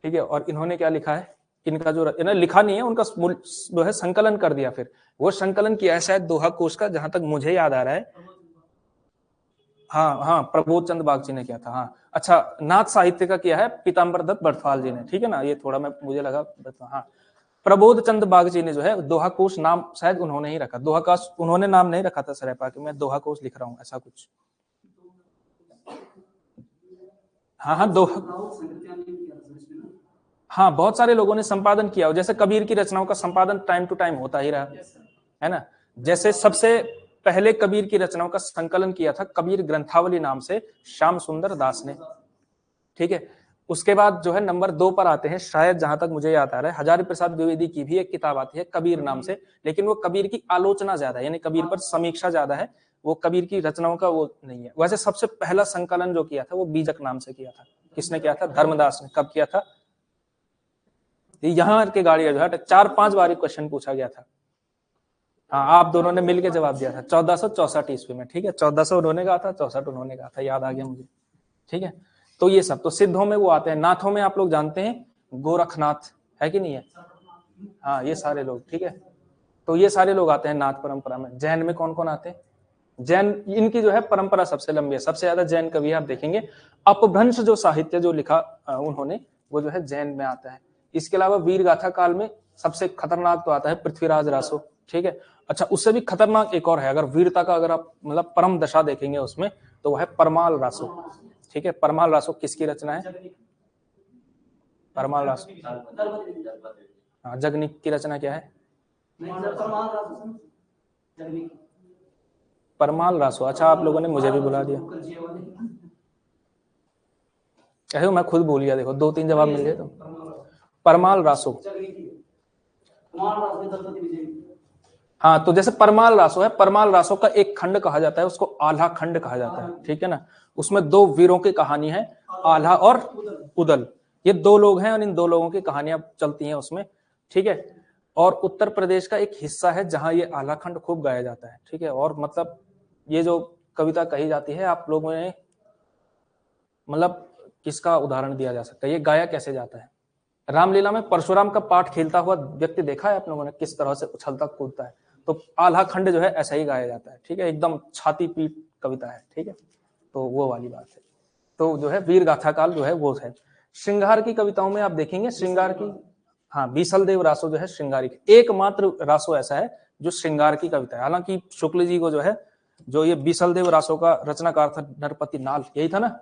ठीक है। और इन्होंने क्या लिखा है, इनका जो इन्होंने लिखा नहीं है, उनका जो है संकलन कर दिया। फिर वो संकलन किया है शायद दोहा कोश का, जहां तक मुझे याद आ रहा है। हाँ हाँ, प्रबोध चंद बागची ने किया था। हाँ अच्छा, नाथ साहित्य का किया है पीताम्बर दत्त बड़फाल जी ने, ठीक है ना। ये थोड़ा मैं मुझे लगा, हाँ, प्रबोध चंद बागची ने जो है दोहा कोश नाम शायद उन्होंने ही रखा, दोहा का उन्होंने नाम नहीं रखा था सरहपा के, मैं दोहा कोश लिख रहा हूँ ऐसा कुछ। हाँ हाँ, दोहा, हाँ बहुत सारे लोगों ने संपादन किया, जैसे कबीर की रचनाओं का संपादन टाइम टू टाइम होता ही रहा है ना। जैसे सबसे पहले कबीर की रचनाओं का संकलन किया था कबीर ग्रंथावली नाम से श्याम सुंदर दास ने, ठीक है। उसके बाद जो है नंबर 2 पर आते हैं, शायद जहां तक मुझे याद आ रहा है, हजारी प्रसाद द्विवेदी की भी एक किताब आती है कबीर नाम से, लेकिन वो कबीर की आलोचना ज्यादा है, यानी कबीर पर समीक्षा ज्यादा है, वो कबीर की रचनाओं का वो नहीं है। वैसे सबसे पहला संकलन जो किया था वो बीजक नाम से किया था। किसने किया था? धर्मदास ने। कब किया था? यहाँ के गाड़ी जो है 4-5 बार क्वेश्चन पूछा गया था। हाँ, आप दोनों ने मिलकर जवाब दिया था 1464 ईस्वी में, ठीक है। 1400 उन्होंने कहा था, 64 उन्होंने कहा था, याद आ गया मुझे, ठीक है। तो ये सब तो सिद्धों में वो आते हैं। नाथों में आप लोग जानते हैं गोरखनाथ है कि नहीं है? हाँ, ये सारे लोग, ठीक है। तो ये सारे लोग आते हैं नाथ परंपरा में। जैन में कौन कौन आते हैं? जैन, इनकी जो है परंपरा सबसे लंबी है, सबसे ज्यादा जैन कवि आप देखेंगे। अपभ्रंश जो साहित्य जो लिखा उन्होंने, वो जो है जैन में आता है। इसके अलावा वीर गाथा काल में सबसे खतरनाक तो आता है पृथ्वीराज रासो, ठीक है। अच्छा, उससे भी खतरनाक एक और है, अगर वीरता का अगर आप मतलब परम दशा देखेंगे उसमें, तो वह है परमाल रासो, ठीक है। परमाल रासो किसकी रचना है? परमाल रासो, हाँ, जगनिक की रचना क्या है? परमाल रासो। अच्छा, आप लोगों ने मुझे भी बुला दिया, ऐसे मैं खुद भूल गया, देखो 2-3 जवाब मिल गए। तो परमाल रासो, हाँ, तो जैसे परमाल रासो है, परमाल रासो का एक खंड कहा जाता है, उसको आल्हा खंड कहा जाता है, ठीक है ना। उसमें 2 वीरों की कहानी है, आल्हा और उदल। ये 2 लोग हैं और इन 2 लोगों की कहानियां चलती हैं उसमें, ठीक है। और उत्तर प्रदेश का एक हिस्सा है जहां ये आल्हा खंड खूब गाया जाता है, ठीक है। और मतलब ये जो कविता कही जाती है, आप लोगों ने मतलब किसका उदाहरण दिया जा सकता है, ये गाया कैसे जाता है? रामलीला में परशुराम का पाठ खेलता हुआ व्यक्ति देखा है आप लोगों ने, किस तरह से उछलता कूदता है? तो आल्हा खंड जो है ऐसा ही गाया जाता है, ठीक है। एकदम छाती पीट कविता है, ठीक है। तो वो वाली बात है। तो जो है वीर गाथा काल जो है वो है। श्रृंगार की कविताओं में आप देखेंगे, श्रृंगार की, हाँ, बीसल देव रासो जो है श्रृंगारी, एकमात्र रासो ऐसा है जो श्रृंगार की कविता है। हालांकि शुक्ल जी को जो है, जो ये बीसल देव रासो का रचनाकार था नरपति नाल, यही था ना,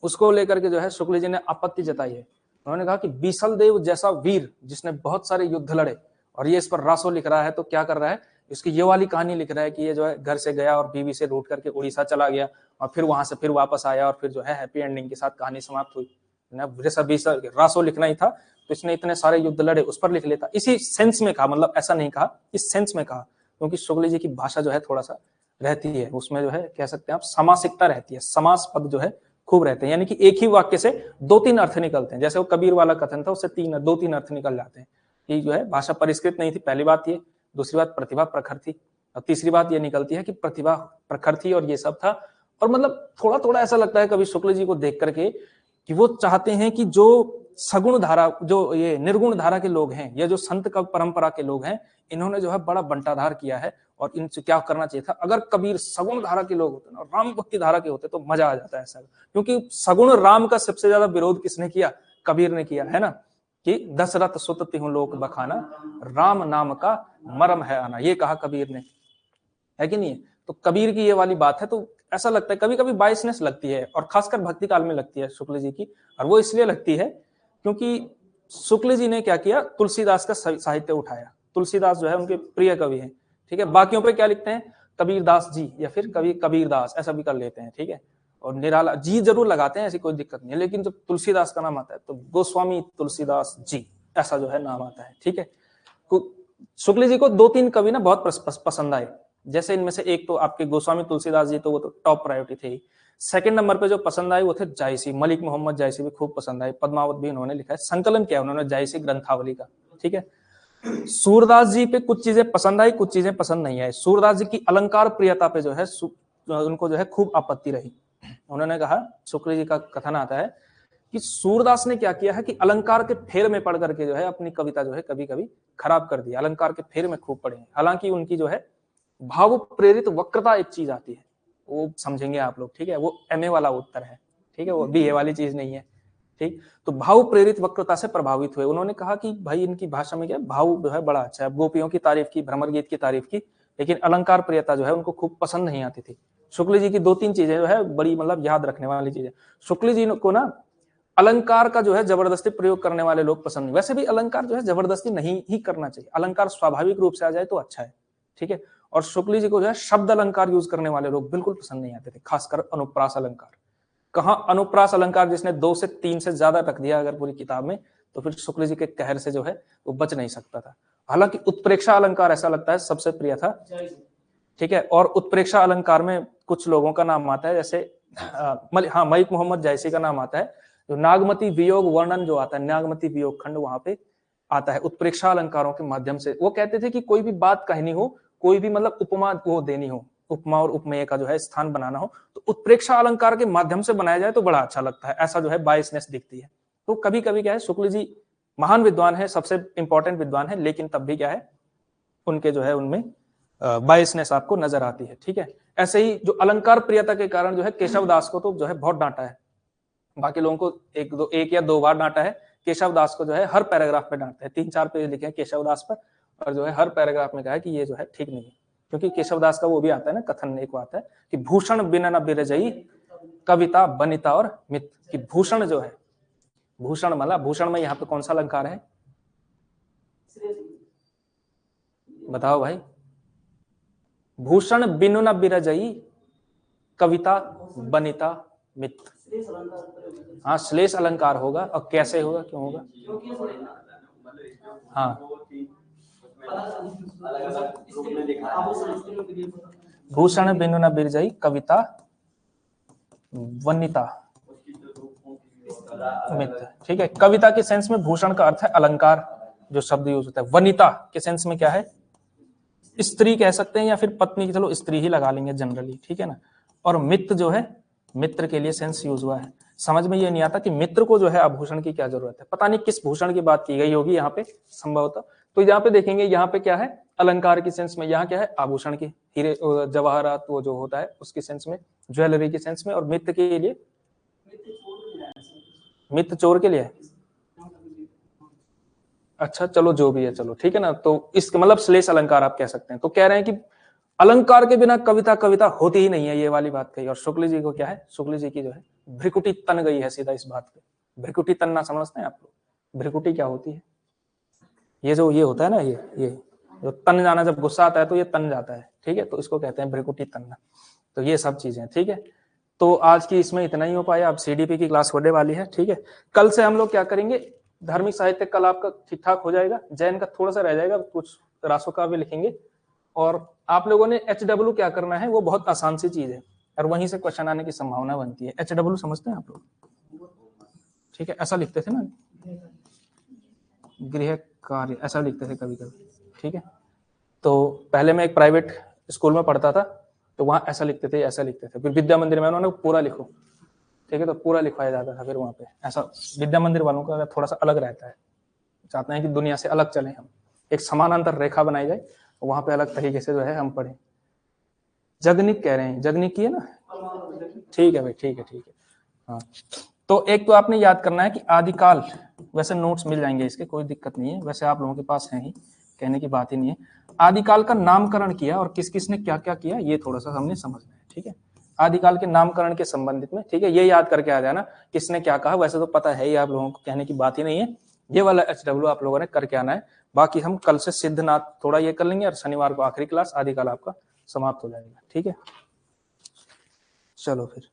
उसको लेकर के जो है शुक्ल जी ने आपत्ति जताई है। उन्होंने कहा कि बीसल देव जैसा वीर जिसने बहुत सारे युद्ध लड़े, और ये इस पर रासो लिख रहा है, तो क्या कर रहा है, इसकी ये वाली कहानी लिख रहा है कि ये जो है घर से गया और बीवी से रूठ करके उड़ीसा चला गया, और फिर वहां से फिर वापस आया, और फिर जो है हैप्पी एंडिंग के साथ कहानी समाप्त हुई। रासो लिखना ही था तो इसने इतने सारे युद्ध लड़े, उस पर लिख लेता। इसी सेंस में कहा, मतलब ऐसा नहीं कहा, इस सेंस में कहा, क्योंकि शुक्ल जी की भाषा जो है थोड़ा सा रहती है, उसमें जो है कह सकते हैं आप समासिकता रहती है, समास पद जो है खूब रहते हैं, यानी कि एक ही वाक्य से 2-3 अर्थ निकलते हैं। जैसे वो कबीर वाला कथन था, उससे 2-3 अर्थ निकल जाते हैं। कि जो है भाषा परिष्कृत नहीं थी, पहली बात ये। दूसरी बात, प्रतिभा प्रखर थी। और तीसरी बात ये निकलती है कि प्रतिभा प्रखर थी और ये सब था। और मतलब थोड़ा थोड़ा ऐसा लगता है कभी शुक्ल जी को देख करके कि वो चाहते हैं कि जो सगुण धारा, जो ये निर्गुण धारा के लोग हैं, या जो संत का परंपरा के लोग हैं, इन्होंने जो है बड़ा बंटाधार किया है, और इनसे क्या करना चाहिए था। अगर कबीर सगुण धारा के लोग होते ना, राम भक्ति धारा के होते, तो मजा आ जाता है ऐसा। क्योंकि सगुण राम का सबसे ज्यादा विरोध किसने किया? कबीर ने किया है ना, कि दशरथ सुत तिहुँ लोक बखाना, राम नाम का मरम है आना, ये कहा कबीर ने, है कि नहीं है? तो कबीर की ये वाली बात है। तो ऐसा लगता है कभी कभी बाइसनेस लगती है, और खासकर भक्ति काल में लगती है शुक्ल जी की। और वो इसलिए लगती है क्योंकि शुक्ल जी ने क्या किया, तुलसीदास का साहित्य उठाया। तुलसीदास जो है उनके प्रिय कवि हैं, ठीक है। बाकियों पे क्या लिखते हैं? कबीरदास जी, या फिर कवि कबीरदास, ऐसा भी कर लेते हैं, ठीक है। और निराला जी जरूर लगाते हैं, ऐसी कोई दिक्कत नहीं है, लेकिन जब तुलसीदास का नाम आता है तो गोस्वामी तुलसीदास जी, ऐसा जो है नाम आता है, ठीक है। शुक्ल जी को 2-3 कवि ना बहुत पसंद आए। जैसे इनमें से एक तो आपके गोस्वामी तुलसीदास जी, तो वो तो टॉप प्रायोरिटी थे ही। सेकंड नंबर पे जो पसंद आए वो थे जायसी, मलिक मोहम्मद जायसी भी खूब पसंद आए। पद्मावत भी उन्होंने लिखा है, संकलन किया उन्होंने जायसी ग्रंथावली का, ठीक है। सूरदास जी पे कुछ चीजें पसंद आई, कुछ चीजें पसंद नहीं आई। सूरदास जी की अलंकार प्रियता पे जो है उनको जो है खूब आपत्ति रही। उन्होंने कहा, शुक्ल जी का कथन आता है कि सूरदास ने क्या किया है कि अलंकार के फेर में पढ़ करके जो है अपनी कविता जो है कभी कभी खराब कर दी। अलंकार के फेर में खूब पढ़े, हालांकि उनकी जो है भाव प्रेरित वक्रता एक चीज आती है, वो समझेंगे आप लोग, ठीक है। वो एमए वाला उत्तर है, ठीक है, वो बीए वाली चीज नहीं है, ठीक। तो भाव प्रेरित वक्रता से प्रभावित हुए। उन्होंने कहा कि भाई इनकी भाषा में क्या भाव जो है बड़ा अच्छा है, गोपियों की तारीफ की, भ्रमर गीत की तारीफ की, लेकिन अलंकार प्रियता जो है उनको खूब पसंद नहीं आती थी। शुक्ल जी की 2-3 चीजें जो है बड़ी मतलब याद रखने वाली चीजें। शुक्ल जी को ना अलंकार का जो है जबरदस्ती प्रयोग करने वाले लोग पसंद नहीं। वैसे भी अलंकार जो है जबरदस्ती नहीं ही करना चाहिए, अलंकार स्वाभाविक रूप से आ जाए तो अच्छा है, ठीक है। और शुक्ल जी को जो है शब्द अलंकार यूज करने वाले लोग बिल्कुल पसंद नहीं आते थे, खासकर अनुप्रास अलंकार। कहाँ अनुप्रास अलंकार जिसने 2 से 3 से ज्यादा रख दिया अगर पूरी किताब में, तो फिर शुक्ल जी के कहर से जो है वो बच नहीं सकता था। हालांकि उत्प्रेक्षा अलंकार ऐसा लगता है सबसे प्रिय था, ठीक है। और उत्प्रेक्षा अलंकार में कुछ लोगों का नाम आता है, जैसे मलिक मोहम्मद जायसी का नाम आता है, जो नागमती वियोग वर्णन जो आता है, नागमती वियोग खंड वहां पे आता है उत्प्रेक्षा अलंकारों के माध्यम से। वो कहते थे कि कोई भी बात कहनी हो, कोई भी मतलब उपमा वो देनी हो, उपमा और उपमेय का जो है स्थान बनाना हो, तो उत्प्रेक्षा अलंकार के माध्यम से बनाया जाए तो बड़ा अच्छा लगता है, ऐसा जो है बायसनेस दिखती है। तो कभी कभी क्या है, शुक्ल जी महान विद्वान है, सबसे इंपॉर्टेंट विद्वान है, लेकिन तब भी क्या है उनके जो है उनमें बायसनेस आपको नजर आती है, ठीक है। ऐसे ही जो अलंकार प्रियता के कारण जो है केशव दास को तो जो है बहुत डांटा है, बाकी लोगों को एक या दो बार डांटा है, केशव दास को जो है हर पैराग्राफ में डांटते हैं, 3-4 पेज लिखे हैं केशव दास पर, और जो है हर पैराग्राफ में कहा है कि ये जो है ठीक नहीं है। क्योंकि केशव दास का वो भी आता है ना कथन, एक आता है कि भूषण बिना न बिरजई कविता बनिता और मित, कि भूषण जो है, भूषण मतलब भूषण में यहाँ पे कौन सा अलंकार है बताओ भाई? भूषण बिनु न बिरजई कविता बनिता मित। हाँ श्लेष अलंकार होगा, और कैसे होगा, क्यों होगा? हाँ भूषण बिनु न बिरजई कविता वनिता मित, ठीक है। कविता के सेंस में भूषण का अर्थ है अलंकार, जो शब्द यूज होता है। वनिता के सेंस में क्या है, स्त्री कह सकते हैं या फिर पत्नी की, चलो स्त्री ही लगा लेंगे जनरली, ठीक है ना। और मित्र जो है, मित्र के लिए सेंस यूज हुआ है। समझ में ये नहीं आता कि मित्र को जो है आभूषण की क्या जरूरत है, पता नहीं किस भूषण की बात की गई होगी यहाँ पे संभवतः। तो यहाँ पे देखेंगे, यहाँ पे क्या है अलंकार की सेंस में, यहाँ क्या है आभूषण की, हीरे जवाहरात वो जो होता है उसकी सेंस में, ज्वेलरी की सेंस में। और मित्र के लिए, मित्र चोर के लिए, अच्छा चलो जो भी है, चलो ठीक है ना। तो इसका मतलब श्लेष अलंकार आप कह सकते हैं। तो कह रहे हैं कि अलंकार के बिना कविता कविता होती ही नहीं है, ये वाली बात कही। और शुक्ल जी को क्या है, शुक्ल जी की जो है भ्रिकुटी तन गई है सीधा इस बात पे। भ्रिकुटी तनना समझते हैं आप लोग? भ्रिकुटी क्या होती है? ये जो ये होता है ना, ये जो तन जाना, जब गुस्सा आता है तो ये तन जाता है, ठीक है। तो इसको कहते हैं भ्रिकुटी तनना। तो ये सब चीजें, ठीक है। तो आज की इसमें इतना ही हो पाया। अब सीडीपी की क्लास होने वाली है, ठीक है। कल से हम लोग क्या करेंगे, धार्मिक साहित्य कल आपका ठीक ठाक हो जाएगा, जैन का थोड़ा सा रह जाएगा, कुछ रासो का भी लिखेंगे। और आप लोगों ने HW क्या करना है, वो बहुत आसान सी चीज है, और वहीं से क्वेश्चन आने की संभावना बनती है। HW समझते हैं आप लोग? ठीक है, ऐसा लिखते थे ना, गृह कार्य ऐसा लिखते थे कभी कभी, ठीक है। तो पहले मैं एक प्राइवेट स्कूल में पढ़ता था, तो वहां ऐसा लिखते थे, ऐसा लिखते थे। फिर विद्या मंदिर में उन्होंने पूरा लिखो, ठीक है, तो पूरा लिखवाया जाता था। फिर वहां पे ऐसा, विद्या मंदिर वालों का थोड़ा सा अलग रहता है, चाहते हैं कि दुनिया से अलग चले हम, एक समानांतर रेखा बनाई जाए, वहां पे अलग तरीके से जो है हम पढ़े। जगनिक कह रहे हैं, जगनिक की है ना, ठीक है भाई, ठीक है, ठीक है। हाँ, तो एक तो आपने याद करना है कि आदिकाल, वैसे नोट्स मिल जाएंगे इसके, कोई दिक्कत नहीं है, वैसे आप लोगों के पास है ही, कहने की बात ही नहीं है। आदिकाल का नामकरण किया और किस किस ने क्या क्या किया, ये थोड़ा सा हमने समझना है, ठीक है। आदिकाल के नामकरण के संबंधित में, ठीक है, ये याद करके आ जाना किसने क्या कहा। वैसे तो पता है ही आप लोगों को, कहने की बात ही नहीं है। ये वाला HW आप लोगों ने करके आना है। बाकी हम कल से सिद्धनाथ थोड़ा ये कर लेंगे, और शनिवार को आखिरी क्लास आदिकाल आपका समाप्त हो जाएगा, ठीक है। चलो फिर।